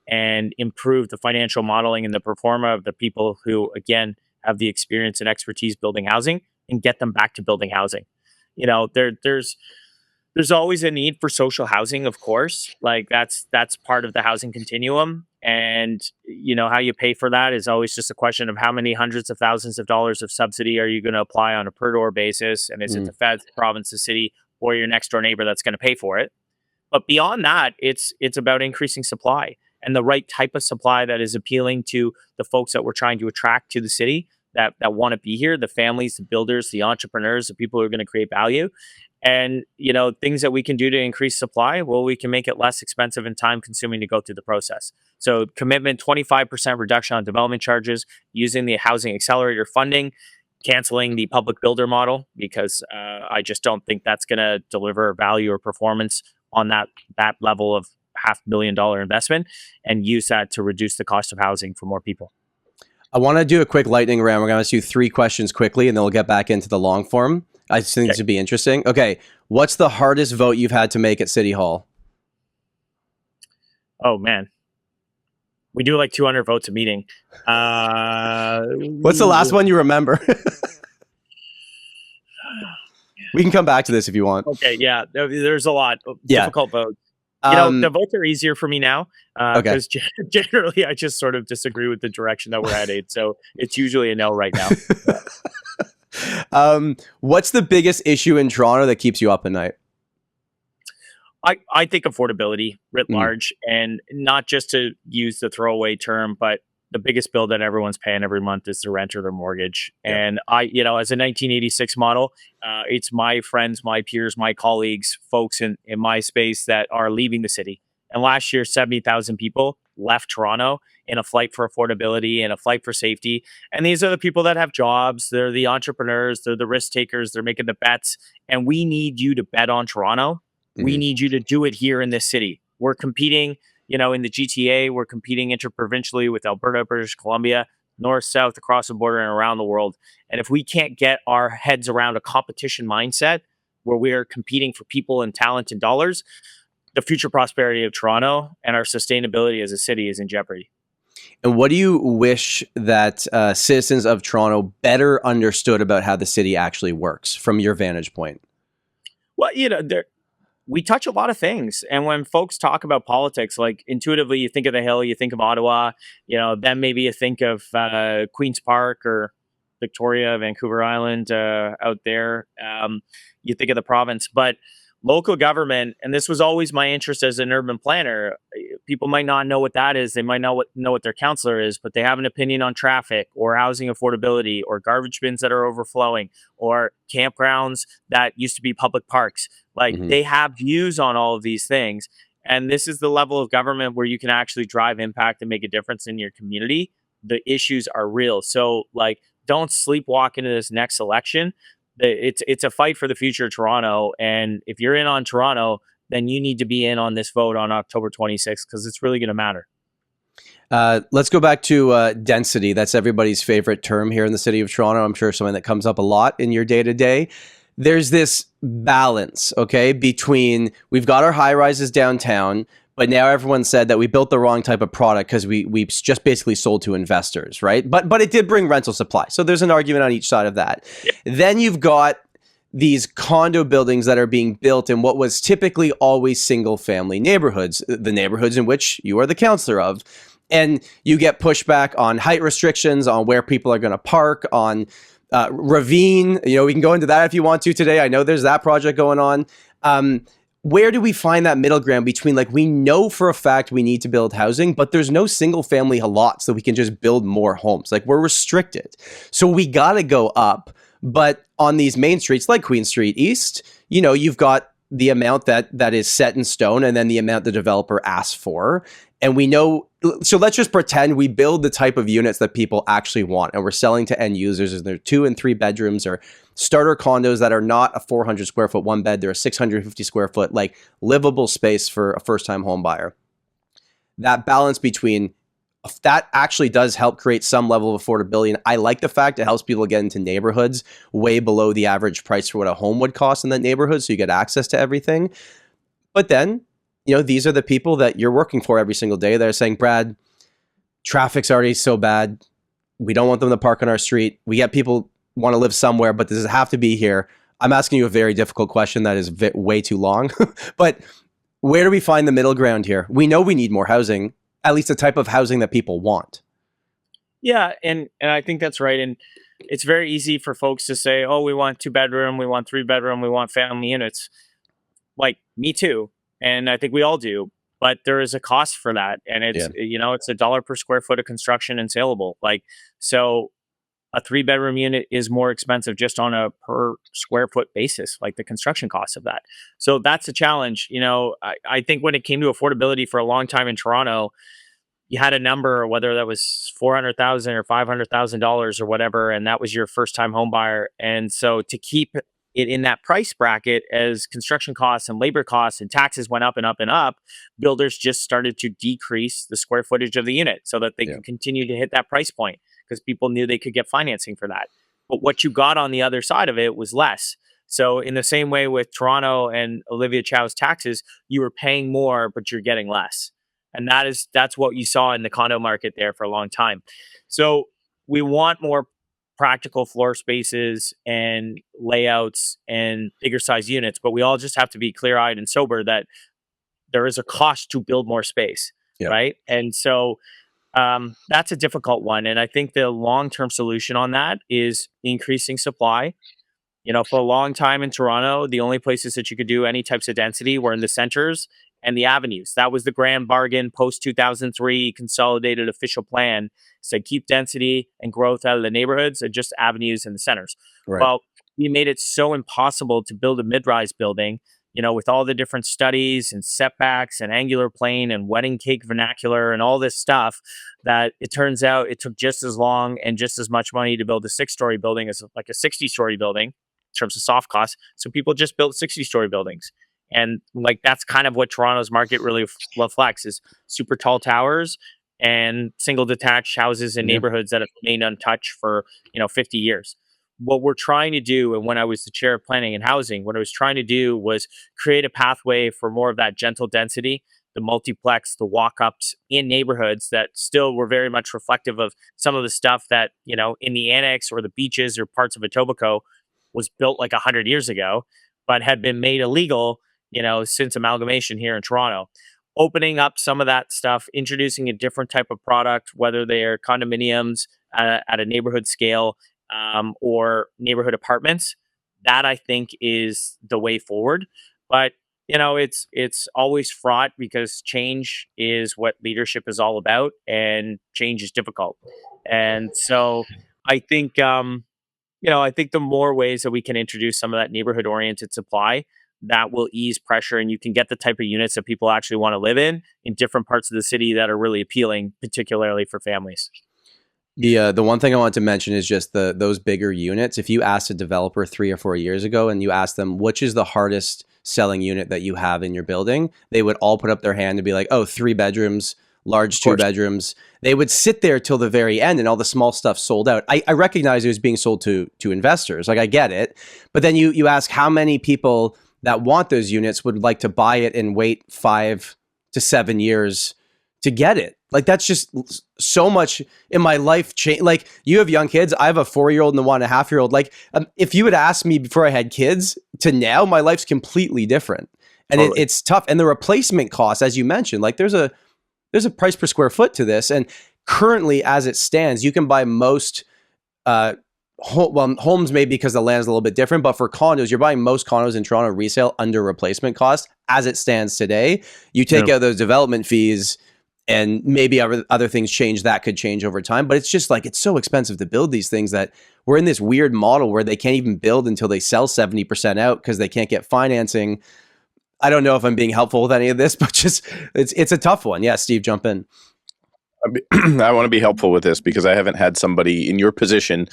and improve the financial modeling and the pro forma of the people who, again, have the experience and expertise building housing, and get them back to building housing. There's always a need for social housing, of course. Like, that's part of the housing continuum. And, how you pay for that is always just a question of how many hundreds of thousands of dollars of subsidy are you going to apply on a per door basis? And is it the feds, the province, the city, or your next door neighbor that's going to pay for it? But beyond that, it's about increasing supply, and the right type of supply that is appealing to the folks that we're trying to attract to the city, that want to be here, the families, the builders, the entrepreneurs, the people who are going to create value. And, things that we can do to increase supply, well, we can make it less expensive and time consuming to go through the process. So commitment, 25% reduction on development charges using the Housing Accelerator funding, canceling the public builder model because I just don't think that's going to deliver value or performance on that level of $500 million investment, and use that to reduce the cost of housing for more people. I want to do a quick lightning round. We're going to ask you 3 questions quickly, and then we'll get back into the long form. I just think this would be interesting. Okay. What's the hardest vote you've had to make at City Hall? Oh, man. We do like 200 votes a meeting. What's the last one you remember? We can come back to this if you want. Okay, yeah. There's a lot of difficult votes. The votes are easier for me now because generally I just sort of disagree with the direction that we're headed. So it's usually a no right now. What's the biggest issue in Toronto that keeps you up at night? I think affordability writ large, and not just to use the throwaway term, but the biggest bill that everyone's paying every month is the rent or their mortgage. Yeah. And as a 1986 model, it's my friends, my peers, my colleagues, folks in my space that are leaving the city. And last year, 70,000 people left Toronto in a flight for affordability and a flight for safety. And these are the people that have jobs. They're the entrepreneurs. They're the risk takers. They're making the bets. And we need you to bet on Toronto. We need you to do it here in this city. We're competing, in the GTA. We're competing interprovincially with Alberta, British Columbia, north, south, across the border, and around the world. And if we can't get our heads around a competition mindset where we are competing for people and talent and dollars, the future prosperity of Toronto and our sustainability as a city is in jeopardy. And what do you wish that citizens of Toronto better understood about how the city actually works from your vantage point? Well, we touch a lot of things. And when folks talk about politics, like intuitively, you think of the Hill, you think of Ottawa, then maybe you think of Queen's Park or Victoria, Vancouver Island out there. You think of the province, but local government, and this was always my interest as an urban planner, people might not know what that is. They might not know what their councillor is, but they have an opinion on traffic or housing affordability or garbage bins that are overflowing or campgrounds that used to be public parks. They have views on all of these things. And this is the level of government where you can actually drive impact and make a difference in your community. The issues are real. So don't sleepwalk into this next election. It's a fight for the future of Toronto. And if you're in on Toronto, then you need to be in on this vote on October 26th because it's really going to matter. Let's go back to density. That's everybody's favorite term here in the city of Toronto. I'm sure something that comes up a lot in your day-to-day. There's this balance, okay, between we've got our high-rises downtown, but now everyone said that we built the wrong type of product because we just basically sold to investors, right? But it did bring rental supply. So there's an argument on each side of that. Yeah. Then you've got these condo buildings that are being built in what was typically always single-family neighborhoods, the neighborhoods in which you are the councillor of. And you get pushback on height restrictions, on where people are going to park, on ravine. We can go into that if you want to today. I know there's that project going on. Where do we find that middle ground between we know for a fact we need to build housing, but there's no single family lots that we can just build more homes. We're restricted. So we got to go up. But on these main streets like Queen Street East, you've got the amount that is set in stone and then the amount the developer asks for. And we know, so let's just pretend we build the type of units that people actually want and we're selling to end users, and they're 2 and 3 bedrooms or starter condos that are not a 400 square foot one bed. They're a 650 square foot, livable space for a first time home buyer. That balance between that actually does help create some level of affordability. And I like the fact it helps people get into neighborhoods way below the average price for what a home would cost in that neighborhood. So you get access to everything. But then, these are the people that you're working for every single day that are saying, Brad, traffic's already so bad. We don't want them to park on our street. We get people want to live somewhere, but does it have to be here? I'm asking you a very difficult question that is way too long. But where do we find the middle ground here? We know we need more housing, at least the type of housing that people want. Yeah, and I think that's right. And it's very easy for folks to say, oh, we want 2-bedroom, we want 3-bedroom, we want family units. Me too. And I think we all do. But there is a cost for that. And it's, it's $1 per square foot of construction and saleable. So a 3-bedroom unit is more expensive just on a per square foot basis, the construction cost of that. So that's a challenge. I think when it came to affordability for a long time in Toronto, you had a number, whether that was $400,000 or $500,000 or whatever, and that was your first time home buyer. And so to keep it in that price bracket, as construction costs and labor costs and taxes went up and up and up, builders just started to decrease the square footage of the unit so that they could continue to hit that price point, because people knew they could get financing for that. But what you got on the other side of it was less. So in the same way with Toronto and Olivia Chow's taxes, you were paying more, but you're getting less. And that's what you saw in the condo market there for a long time. So we want more practical floor spaces and layouts and bigger size units, but we all just have to be clear-eyed and sober that there is a cost to build more space, right? And so that's a difficult one. And I think the long-term solution on that is increasing supply. You know, for a long time in Toronto, the only places that you could do any types of density were in the centers and the avenues. That was the grand bargain post 2003 consolidated official plan. Said keep density and growth out of the neighborhoods and just avenues and the centers. Right. Well, we made it so impossible to build a mid-rise building, you know, with all the different studies and setbacks and angular plane and wedding cake vernacular and all this stuff, that it turns out it took just as long and just as much money to build a 6-story building as like a 60-story building in terms of soft costs. So people just built 60-story buildings. And like, that's kind of what Toronto's market really reflects, is super tall towers and single detached houses in neighborhoods that have remained untouched for, 50 years. What we're trying to do, and when I was the chair of planning and housing, what I was trying to do was create a pathway for more of that gentle density, the multiplex, the walk-ups in neighborhoods that still were very much reflective of some of the stuff that, in the annex or the beaches or parts of Etobicoke was built like 100 years ago, but had been made illegal, since amalgamation here in Toronto. Opening up some of that stuff, introducing a different type of product, whether they are condominiums at a neighborhood scale or neighborhood apartments, that I think is the way forward. But it's always fraught, because change is what leadership is all about, and change is difficult. And so I think I think the more ways that we can introduce some of that neighborhood oriented supply, that will ease pressure, and you can get the type of units that people actually want to live in different parts of the city that are really appealing, particularly for families. The one thing I want to mention is just those bigger units. If you asked a developer 3 or 4 years ago and you asked them, which is the hardest selling unit that you have in your building, they would all put up their hand and be like, oh, 3 bedrooms, large 2 bedrooms. They would sit there till the very end, and all the small stuff sold out. I recognize it was being sold to investors. Like, I get it. But then you ask how many people that want those units would like to buy it and wait 5 to 7 years to get it. Like, that's just so much in my life change. Like, you have young kids. I have a 4-year-old and a 1.5-year-old. Like, if you had asked me before I had kids to now, my life's completely different. And totally. It's tough. And the replacement cost, as you mentioned, like there's a price per square foot to this. And currently, as it stands, you can buy most homes, maybe because the land is a little bit different, but for condos, you're buying most condos in Toronto resale under replacement cost as it stands today. You take out those development fees, and maybe other things change, that could change over time. But it's just like, it's so expensive to build these things that we're in this weird model where they can't even build until they sell 70% out because they can't get financing. I don't know if I'm being helpful with any of this, but just it's a tough one. Yeah, Steve, jump in. I want to be helpful with this because I haven't had somebody in your position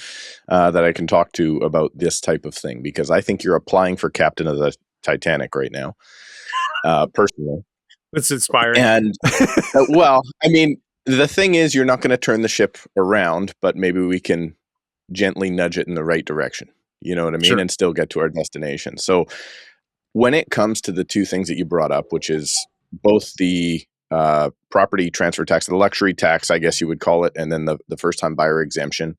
that I can talk to about this type of thing, because I think you're applying for captain of the Titanic right now, personally. It's inspiring. And well, I mean, the thing is, you're not going to turn the ship around, but maybe we can gently nudge it in the right direction. You know what I mean? Sure. And still get to our destination. So when it comes to the two things that you brought up, which is both the property transfer tax, the luxury tax, I guess you would call it, and then the first-time buyer exemption.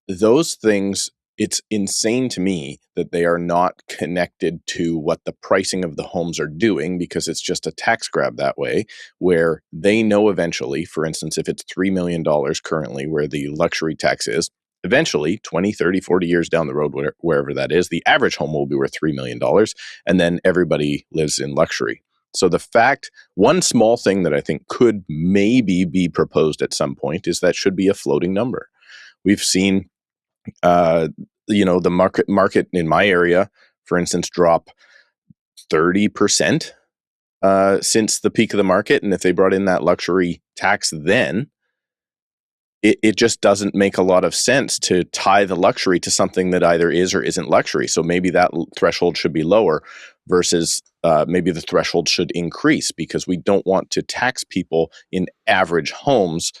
Those things, it's insane to me that they are not connected to what the pricing of the homes are doing, because it's just a tax grab that way, where they know eventually, for instance, if it's $3 million currently where the luxury tax is, eventually 20, 30, 40 years down the road, wherever that is, the average home will be worth $3 million, and then everybody lives in luxury. So the fact, one small thing that I think could maybe be proposed at some point is that should be a floating number. We've seen, the market in my area, for instance, drop 30% since the peak of the market. And if they brought in that luxury tax then, it just doesn't make a lot of sense to tie the luxury to something that either is or isn't luxury. So maybe that threshold should be lower versus maybe the threshold should increase, because we don't want to tax people in average homes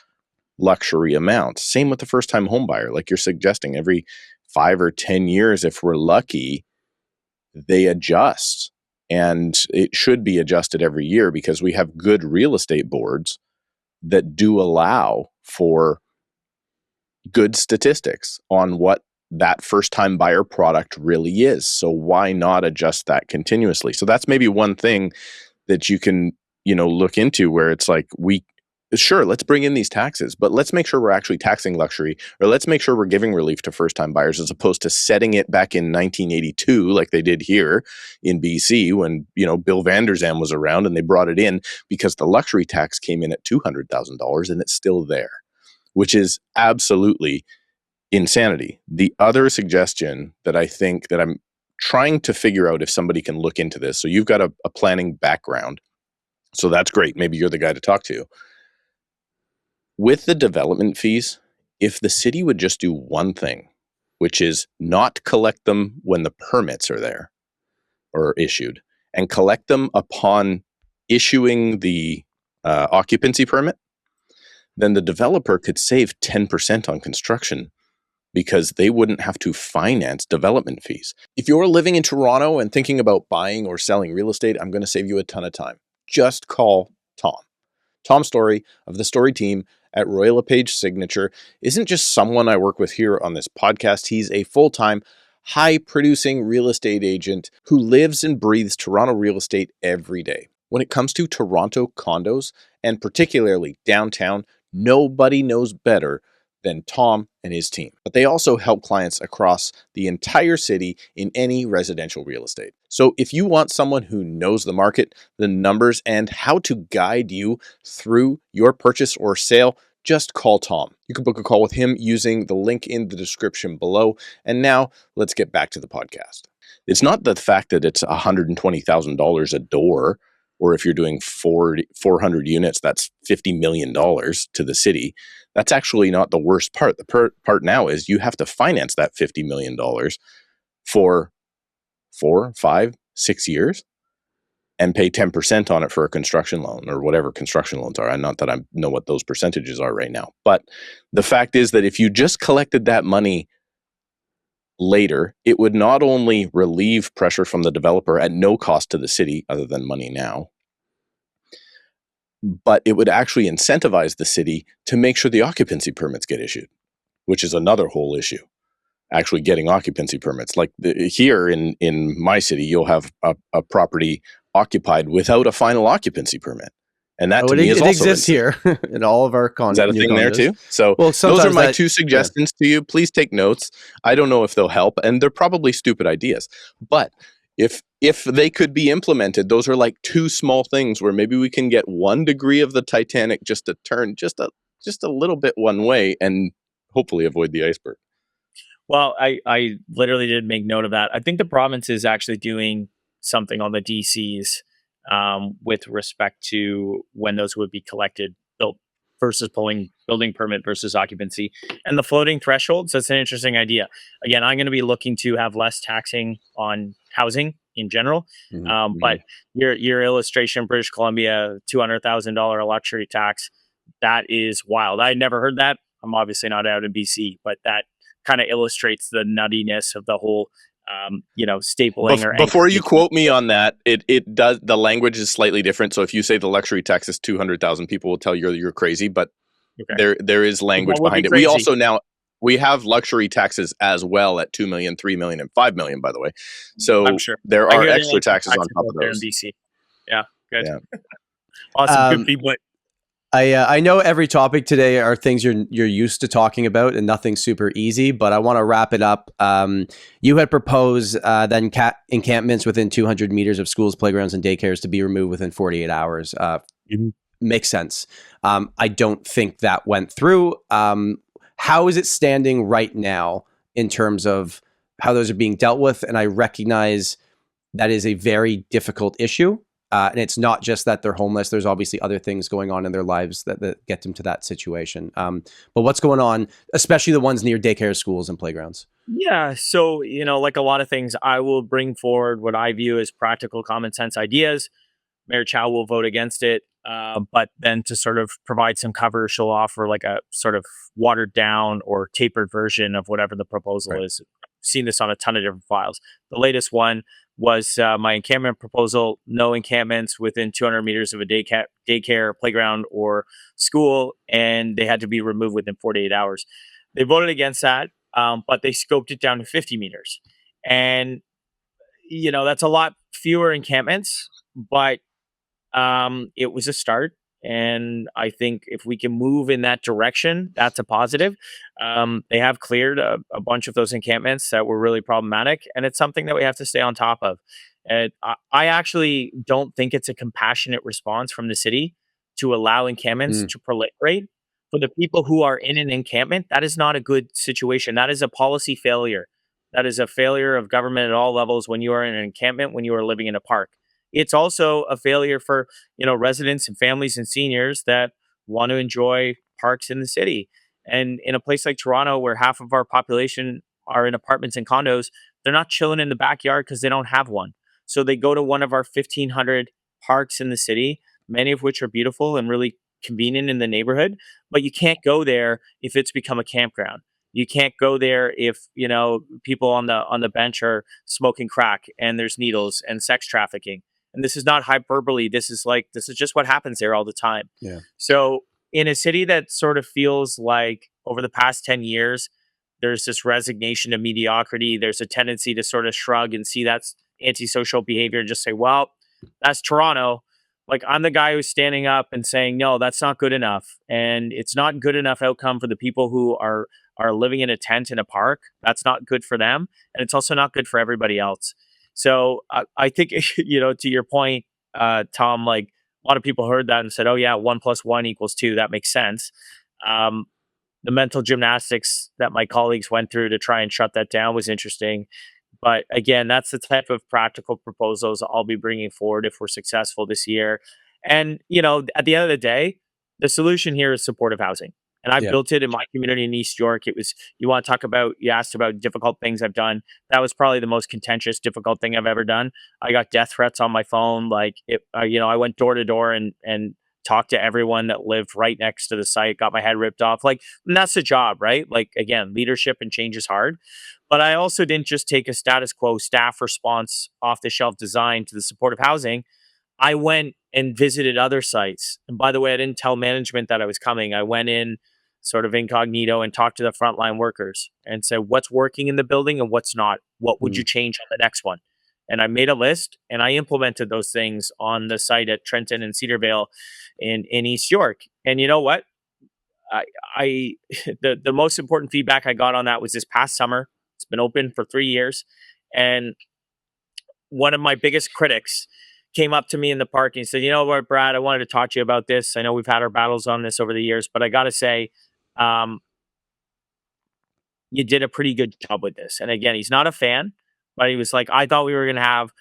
luxury amounts. Same with the first-time home buyer, like you're suggesting. Every 5 or 10 years, if we're lucky, they adjust. And it should be adjusted every year, because we have good real estate boards that do allow for good statistics on what that first-time buyer product really is. So why not adjust that continuously? So that's maybe one thing that you can, look into, where it's like, sure, let's bring in these taxes, but let's make sure we're actually taxing luxury, or let's make sure we're giving relief to first-time buyers, as opposed to setting it back in 1982 like they did here in BC when, Bill Vander Zalm was around, and they brought it in because the luxury tax came in at $200,000 and it's still there, which is absolutely insanity. The other suggestion that I think that I'm trying to figure out if somebody can look into this. So you've got a planning background, so that's great. Maybe you're the guy to talk to. With the development fees, if the city would just do one thing, which is not collect them when the permits are there or issued, and collect them upon issuing the occupancy permit, then the developer could save 10% on construction, because they wouldn't have to finance development fees. If you're living in Toronto and thinking about buying or selling real estate, I'm going to save you a ton of time. Just call Tom. Tom Storey of the Storey team at LePage Signature isn't just someone I work with here on this podcast. He's a full-time, high-producing real estate agent who lives and breathes Toronto real estate every day. When it comes to Toronto condos, and particularly downtown, nobody knows better than Tom and his team. But they also help clients across the entire city in any residential real estate. So if you want someone who knows the market, the numbers, and how to guide you through your purchase or sale, just call Tom. You can book a call with him using the link in the description below. And now let's get back to the podcast. It's not the fact that it's $120,000 a door, or if you're doing 400 units, that's $50 million to the city. That's actually not the worst part. The part now is you have to finance that $50 million for 4, 5, 6 years and pay 10% on it for a construction loan, or whatever construction loans are. Not that I know what those percentages are right now. But the fact is that if you just collected that money later, it would not only relieve pressure from the developer at no cost to the city other than money now, but it would actually incentivize the city to make sure the occupancy permits get issued, which is another whole issue, actually getting occupancy permits. Like here in my city, you'll have a property occupied without a final occupancy permit. And that to me is also... It exists here in all of our condos. Is that a thing there too? So those are my two suggestions to you. Please take notes. I don't know if they'll help, and they're probably stupid ideas. But if they could be implemented, those are like two small things where maybe we can get 1 degree of the Titanic just to turn just a little bit one way and hopefully avoid the iceberg. Well, I literally did make note of that. I think the province is actually doing something on the DCs with respect to when those would be collected, built versus building permit versus occupancy, and the floating thresholds. That's an interesting idea. Again, I'm going to be looking to have less taxing on housing in general. But your illustration, British Columbia, $200,000 luxury tax, that is wild. I never heard that. I'm obviously not out in BC, but that kind of illustrates the nuttiness of the whole stapling. Before you quote me on that, it does. The language is slightly different. So if you say the luxury tax is 200,000, people will tell you you're crazy. But there is language behind it. We also we have luxury taxes as well at 2 million, 3 million, and 5 million. By the way, so I'm sure there are extra taxes on top of those. In BC. Yeah, good. Yeah. Awesome, good feedback. I know every topic today are things you're used to talking about and nothing super easy, but I want to wrap it up. You had proposed that encampments within 200 meters of schools, playgrounds, and daycares to be removed within 48 hours. Makes sense. I don't think that went through. How is it standing right now in terms of how those are being dealt with? And I recognize that is a very difficult issue. And it's not just that they're homeless. There's obviously other things going on in their lives that get them to that situation. But what's going on, especially the ones near daycare schools and playgrounds? Yeah. So, like a lot of things, I will bring forward what I view as practical common sense ideas. Mayor Chow will vote against it. But then to sort of provide some cover, she'll offer like a sort of watered down or tapered version of whatever the proposal is. I've seen this on a ton of different files. The latest one was my encampment proposal: no encampments within 200 meters of a daycare, playground, or school, and they had to be removed within 48 hours. They voted against that, but they scoped it down to 50 meters. And, that's a lot fewer encampments, but it was a start. And I think if we can move in that direction, that's a positive. They have cleared a bunch of those encampments that were really problematic, and it's something that we have to stay on top of. And I actually don't think it's a compassionate response from the city to allow encampments to proliferate. For the people who are in an encampment, that is not a good situation. That is a policy failure. That is a failure of government at all levels when you are in an encampment, when you are living in a park. It's also a failure for, residents and families and seniors that want to enjoy parks in the city. And in a place like Toronto, where half of our population are in apartments and condos, they're not chilling in the backyard because they don't have one. So they go to one of our 1,500 parks in the city, many of which are beautiful and really convenient in the neighborhood. But you can't go there if it's become a campground. You can't go there if, people on the bench are smoking crack and there's needles and sex trafficking. And this is not hyperbole. This is just what happens there all the time. Yeah. So in a city that sort of feels like over the past 10 years, there's this resignation to mediocrity. There's a tendency to sort of shrug and see that's antisocial behavior and just say, well, that's Toronto. Like, I'm the guy who's standing up and saying, no, that's not good enough. And it's not good enough outcome for the people who are living in a tent in a park. That's not good for them. And it's also not good for everybody else. So I think, to your point, Tom, like a lot of people heard that and said, oh yeah, 1 + 1 = 2. That makes sense. The mental gymnastics that my colleagues went through to try and shut that down was interesting. But again, that's the type of practical proposals I'll be bringing forward if we're successful this year. And, at the end of the day, the solution here is supportive housing. And I built it in my community in East York. It was, you asked about difficult things I've done. That was probably the most contentious, difficult thing I've ever done. I got death threats on my phone. I went door to door and talked to everyone that lived right next to the site, got my head ripped off. And that's the job, right? Again, leadership and change is hard. But I also didn't just take a status quo staff response off the shelf design to the supportive housing. I went and visited other sites. And by the way, I didn't tell management that I was coming. I went in sort of incognito and talked to the frontline workers and said, what's working in the building and what's not? What would you change on the next one? And I made a list and I implemented those things on the site at Trenton and Cedarvale in East York. And you know what? The most important feedback I got on that was this past summer. It's been open for 3 years. And one of my biggest critics came up to me in the park and said, you know what, Brad, I wanted to talk to you about this. I know we've had our battles on this over the years, but I got to say, you did a pretty good job with this. And again, he's not a fan, but he was like, I thought we were going to have,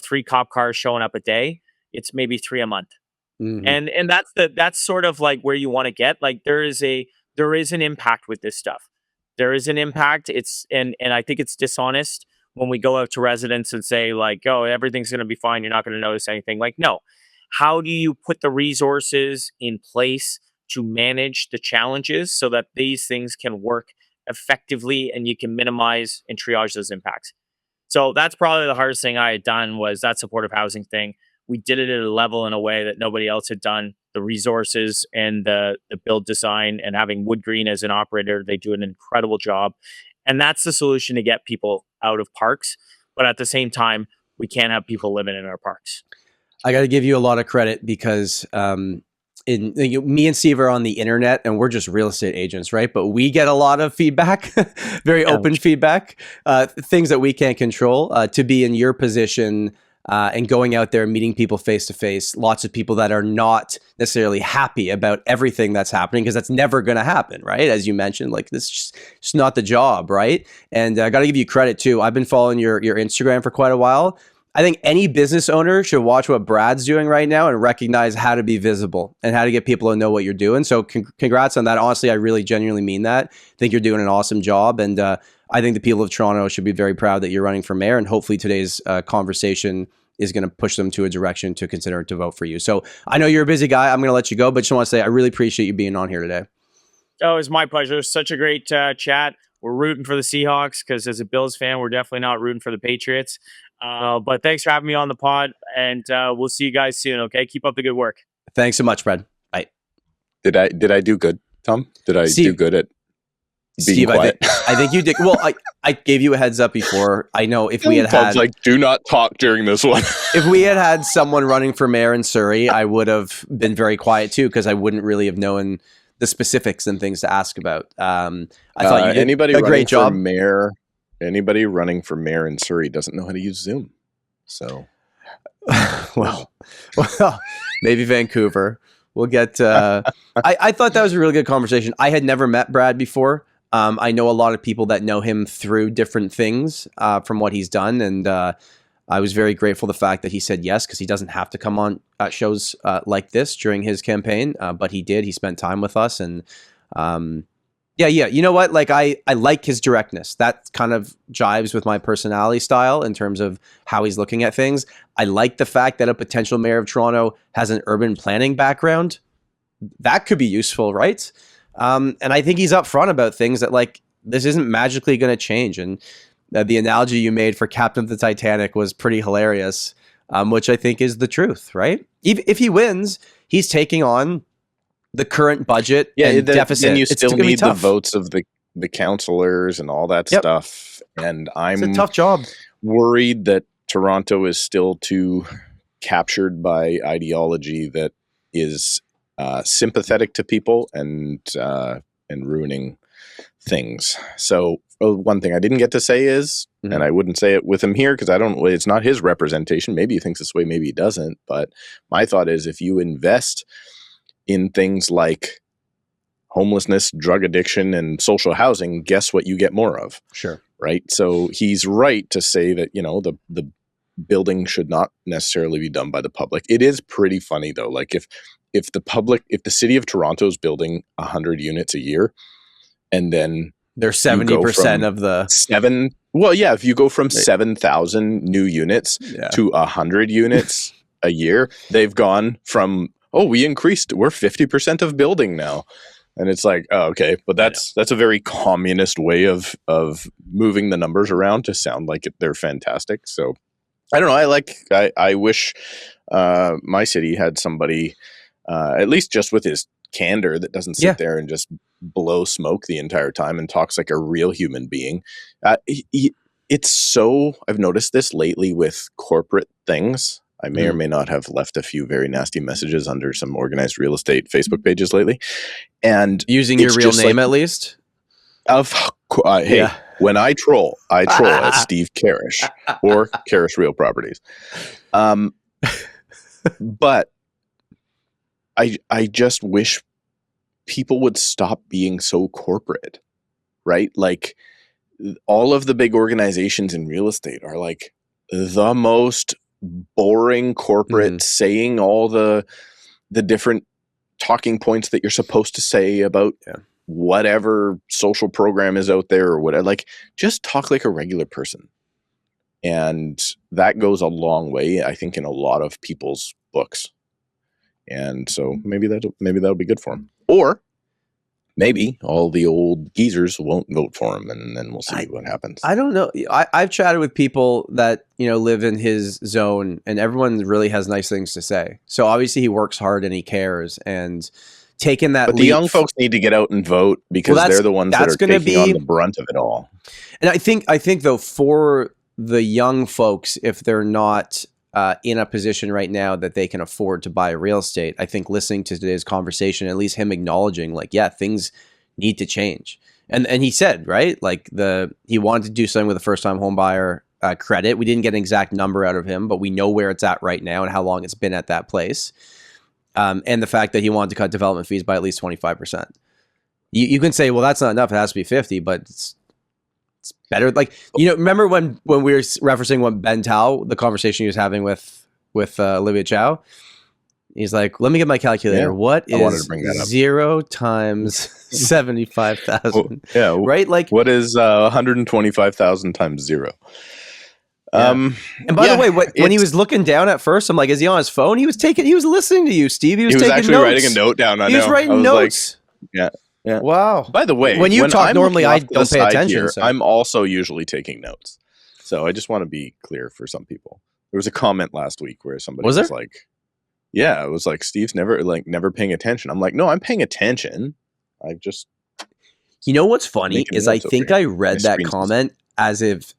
3 cop cars showing up a day. It's maybe 3 a month. Mm-hmm. And that's sort of like where you want to get. Like there is an impact with this stuff. There is an impact. And I think it's dishonest when we go out to residents and say like, oh, everything's going to be fine. You're not going to notice anything. Like, no. How do you put the resources in place to manage the challenges so that these things can work effectively and you can minimize and triage those impacts? So that's probably the hardest thing I had done was that supportive housing thing. We did it at a level in a way that nobody else had done. The resources and the build design and having Wood Green as an operator, they do an incredible job. And that's the solution to get people out of parks. But at the same time, we can't have people living in our parks. I got to give you a lot of credit because me and Steve are on the internet and we're just real estate agents, right? But we get a lot of feedback, very open feedback, things that we can't control. To be in your position and going out there, meeting people face to face, lots of people that are not necessarily happy about everything that's happening because that's never going to happen, right? As you mentioned, like this is just not the job, right? And I got to give you credit too. I've been following your Instagram for quite a while. I think any business owner should watch what Brad's doing right now and recognize how to be visible and how to get people to know what you're doing. So congrats on that. Honestly, I really genuinely mean that. I think you're doing an awesome job. And I think the people of Toronto should be very proud that you're running for mayor. And hopefully today's conversation is going to push them to a direction to consider to vote for you. So I know you're a busy guy. I'm going to let you go, but just want to say I really appreciate you being on here today. Oh, it's my pleasure. Such a great chat. We're rooting for the Seahawks because as a Bills fan, we're definitely not rooting for the Patriots. But thanks for having me on the pod, and we'll see you guys soon. Okay, keep up the good work. Thanks so much, Brad. Bye. Did I do good, Tom? Did I do good at being quiet? I think you did. Well, I gave you a heads up before. I know if we had like, do not talk during this one. If we had someone running for mayor in Surrey, I would have been very quiet too, because I wouldn't really have known the specifics and things to ask about. I thought you did a great job. Anybody running for mayor in Surrey doesn't know how to use Zoom. So, well, maybe Vancouver. We'll get. I thought that was a really good conversation. I had never met Brad before. I know a lot of people that know him through different things from what he's done, and I was very grateful the fact that he said yes, because he doesn't have to come on shows like this during his campaign, but he did. He spent time with us, and yeah. You know what? Like I like his directness. That kind of jives with my personality style in terms of how he's looking at things. I like the fact that a potential mayor of Toronto has an urban planning background. That could be useful, right? And I think he's upfront about things that, like, this isn't magically going to change. And the analogy you made for Captain of the Titanic was pretty hilarious, which I think is the truth, right? If he wins, he's taking on the current budget and deficit. Then you still need the votes of the councillors and all that stuff. And it's a tough job. Worried that Toronto is still too captured by ideology that is sympathetic to people and ruining things. So one thing I didn't get to say is, and I wouldn't say it with him here because it's not his representation. Maybe he thinks this way, maybe he doesn't. But my thought is, if you invest in things like homelessness, drug addiction, and social housing, guess what you get more of? Sure. Right. So he's right to say that, the building should not necessarily be done by the public. It is pretty funny though. Like if the city of Toronto is building 100 units a year, and then they're 70% of the if you go from 7,000 new units to 100 units a year, they've gone from, we're 50% of building now. And it's like, okay, but that's a very communist way of moving the numbers around to sound like they're fantastic. So I don't know. I wish my city had somebody, at least just with his candor, that doesn't sit there and just blow smoke the entire time and talks like a real human being. It's so, I've noticed this lately with corporate things. I may or may not have left a few very nasty messages under some organized real estate Facebook pages lately. And using your real name, at least? When I troll as Steve Karrasch or Karrasch Real Properties. But I just wish people would stop being so corporate, right? Like, all of the big organizations in real estate are like the most boring corporate, saying all the different talking points that you're supposed to say about whatever social program is out there or whatever. Like, just talk like a regular person. And that goes a long way, I think, in a lot of people's books. And so maybe that'll be good for him. Or maybe all the old geezers won't vote for him, and then we'll see what happens. I don't know. I've chatted with people that, live in his zone, and everyone really has nice things to say. So obviously he works hard and he cares, and taking that But the young folks need to get out and vote, because they're the ones that are taking on the brunt of it all. And I think though, for the young folks, if they're not in a position right now that they can afford to buy real estate, I think listening to today's conversation, at least him acknowledging, like, things need to change. And he said, right, like he wanted to do something with a first-time home buyer credit. We didn't get an exact number out of him, but we know where it's at right now and how long it's been at that place. And the fact that he wanted to cut development fees by at least 25%. You can say, well, that's not enough. It has to be 50, but it's better. Like, remember when we were referencing what Ben Tao, the conversation he was having with Olivia Chow? He's like, let me get my calculator. Yeah, What I wanted to is bring that up. 0 times 75,000? Yeah. Right? Like, what is 125,000 times 0? Yeah. And by the way, when he was looking down at first, I'm like, is he on his phone? He was listening to you, Steve. He was taking actually notes. writing a note down. He was writing notes. Like, yeah. Wow. By the way, when you talk I'm normally, I off to the don't pay side attention. here, So. I'm also usually taking notes. So I just want to be clear for some people. There was a comment last week where somebody was like, yeah, it was like, Steve's never paying attention. I'm like, no, I'm paying attention. I just... You know what's funny is I think I read that comment as if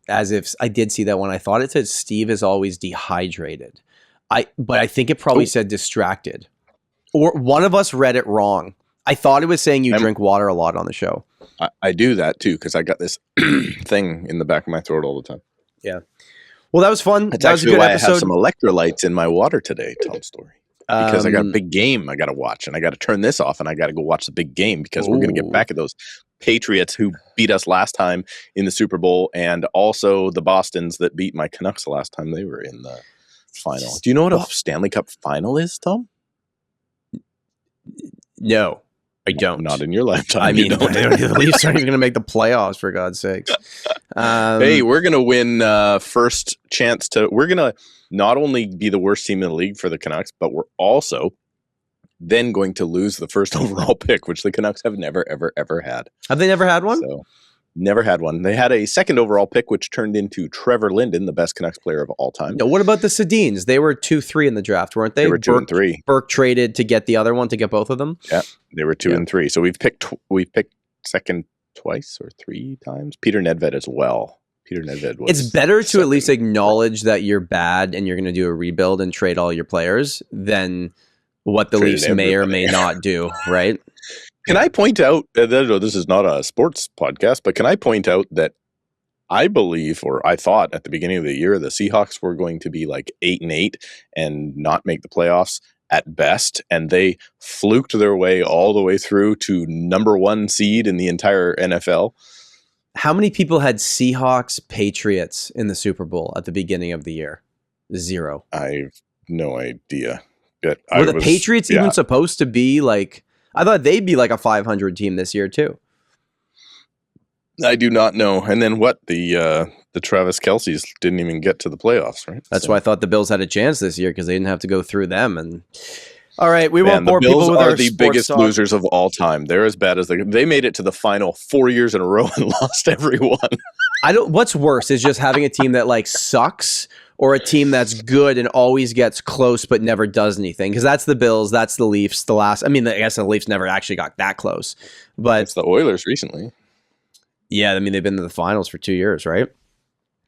I did see that one. I thought it said Steve is always dehydrated. But I think it probably said distracted. Or one of us read it wrong. I thought it was saying you drink water a lot on the show. I do that too, because I got this thing in the back of my throat all the time. Yeah. Well, that was fun. That's that was a good why episode. I have some electrolytes in my water today, Tom Storey. Because I got a big game I got to watch, and I got to turn this off, and I got to go watch the big game because we're going to get back at those Patriots who beat us last time in the Super Bowl, and also the Bostons that beat my Canucks the last time they were in the final. Do you know what a Stanley Cup final is, Tom? No, I don't. Not in your lifetime. I mean, the Leafs aren't even going to make the playoffs, for God's sakes. Hey, we're going to win first chance to... We're going to not only be the worst team in the league for the Canucks, but we're also then going to lose the first overall pick, which the Canucks have never, ever, ever had. Have they never had one? So, never had one. They had a second overall pick, which turned into Trevor Linden, the best Canucks player of all time. No, what about the Sedins? They were 2-3 in the draft, weren't they? They were 2 and 3. Burke traded to get the other one, to get both of them? Yeah, they were 2 and 3. So we picked second twice or 3 times. Peter Nedved as well. Peter Nedved was... It's better to at least acknowledge that you're bad and you're going to do a rebuild and trade all your players than what the Leafs may or may not do, right? Can I point out, this is not a sports podcast, but can I point out that I believe, or I thought at the beginning of the year, the Seahawks were going to be like 8-8 and not make the playoffs at best, and they fluked their way all the way through to number 1 seed in the entire NFL. How many people had Seahawks Patriots in the Super Bowl at the beginning of the year? 0. I have no idea. Were the Patriots even supposed to be like... I thought they'd be like a 500 team this year too. I do not know. And then what? The Travis Kelce's didn't even get to the playoffs, right? That's why I thought the Bills had a chance this year, because they didn't have to go through them. And all right, we won't bore people with our sports talk. The Bills are the biggest losers of all time. They're as bad as they made it to the final 4 years in a row and lost every one. What's worse is just having a team that like sucks, or a team that's good and always gets close but never does anything. Because that's the Bills, that's the Leafs. I guess the Leafs never actually got that close. But it's the Oilers recently. Yeah, I mean, they've been to the finals for 2 years, right?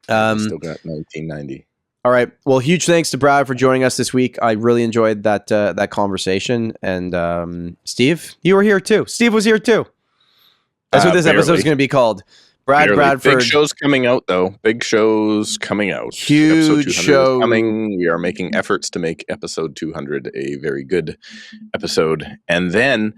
Still got 1990. All right. Well, huge thanks to Brad for joining us this week. I really enjoyed that conversation. And Steve, you were here too. Steve was here too. That's what this episode is going to be called. Brad Bradford. Big shows coming out, though. Big shows coming out. Huge show coming. We are making efforts to make episode 200 a very good episode. And then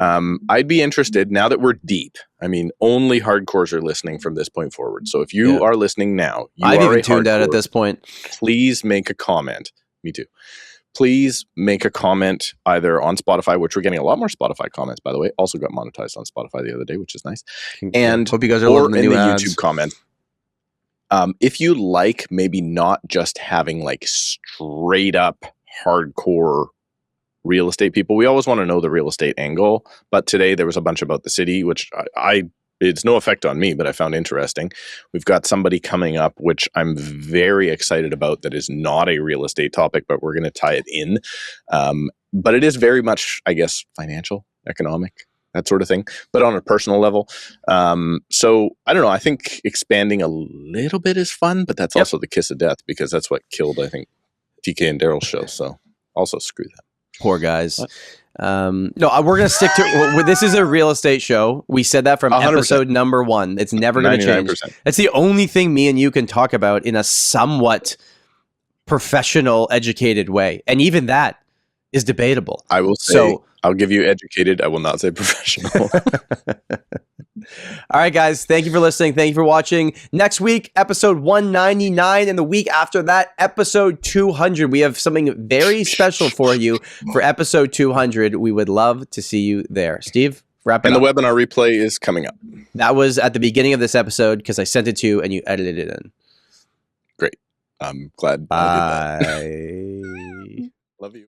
I'd be interested, now that we're deep, I mean, only hardcores are listening from this point forward. So if you are listening now, I've even tuned out at this point. Please make a comment. Me too. Please make a comment either on Spotify, which we're getting a lot more Spotify comments, by the way. Also got monetized on Spotify the other day, which is nice. And hope you guys are loving the new ads. YouTube comment. If you like maybe not just having like straight up hardcore real estate people, we always want to know the real estate angle. But today there was a bunch about the city, which it's no effect on me, but I found interesting. We've got somebody coming up, which I'm very excited about, that is not a real estate topic, but we're going to tie it in. But it is very much, I guess, financial, economic, that sort of thing, but on a personal level. So I don't know. I think expanding a little bit is fun, but that's also the kiss of death, because that's what killed, I think, TK and Daryl's show. So also screw that. Poor guys. No, we're going to stick to this is a real estate show. We said that from 100%. Episode number 1. It's never going to change. It's the only thing me and you can talk about in a somewhat professional, educated way. And even that is debatable. I will say, I'll give you educated. I will not say professional. All right, guys. Thank you for listening. Thank you for watching. Next week, episode 199. And the week after that, episode 200. We have something very special for you for episode 200. We would love to see you there. Steve, wrap it up. And the webinar replay is coming up. That was at the beginning of this episode because I sent it to you and you edited it in. Great. I'm glad I did that. Bye. Love you.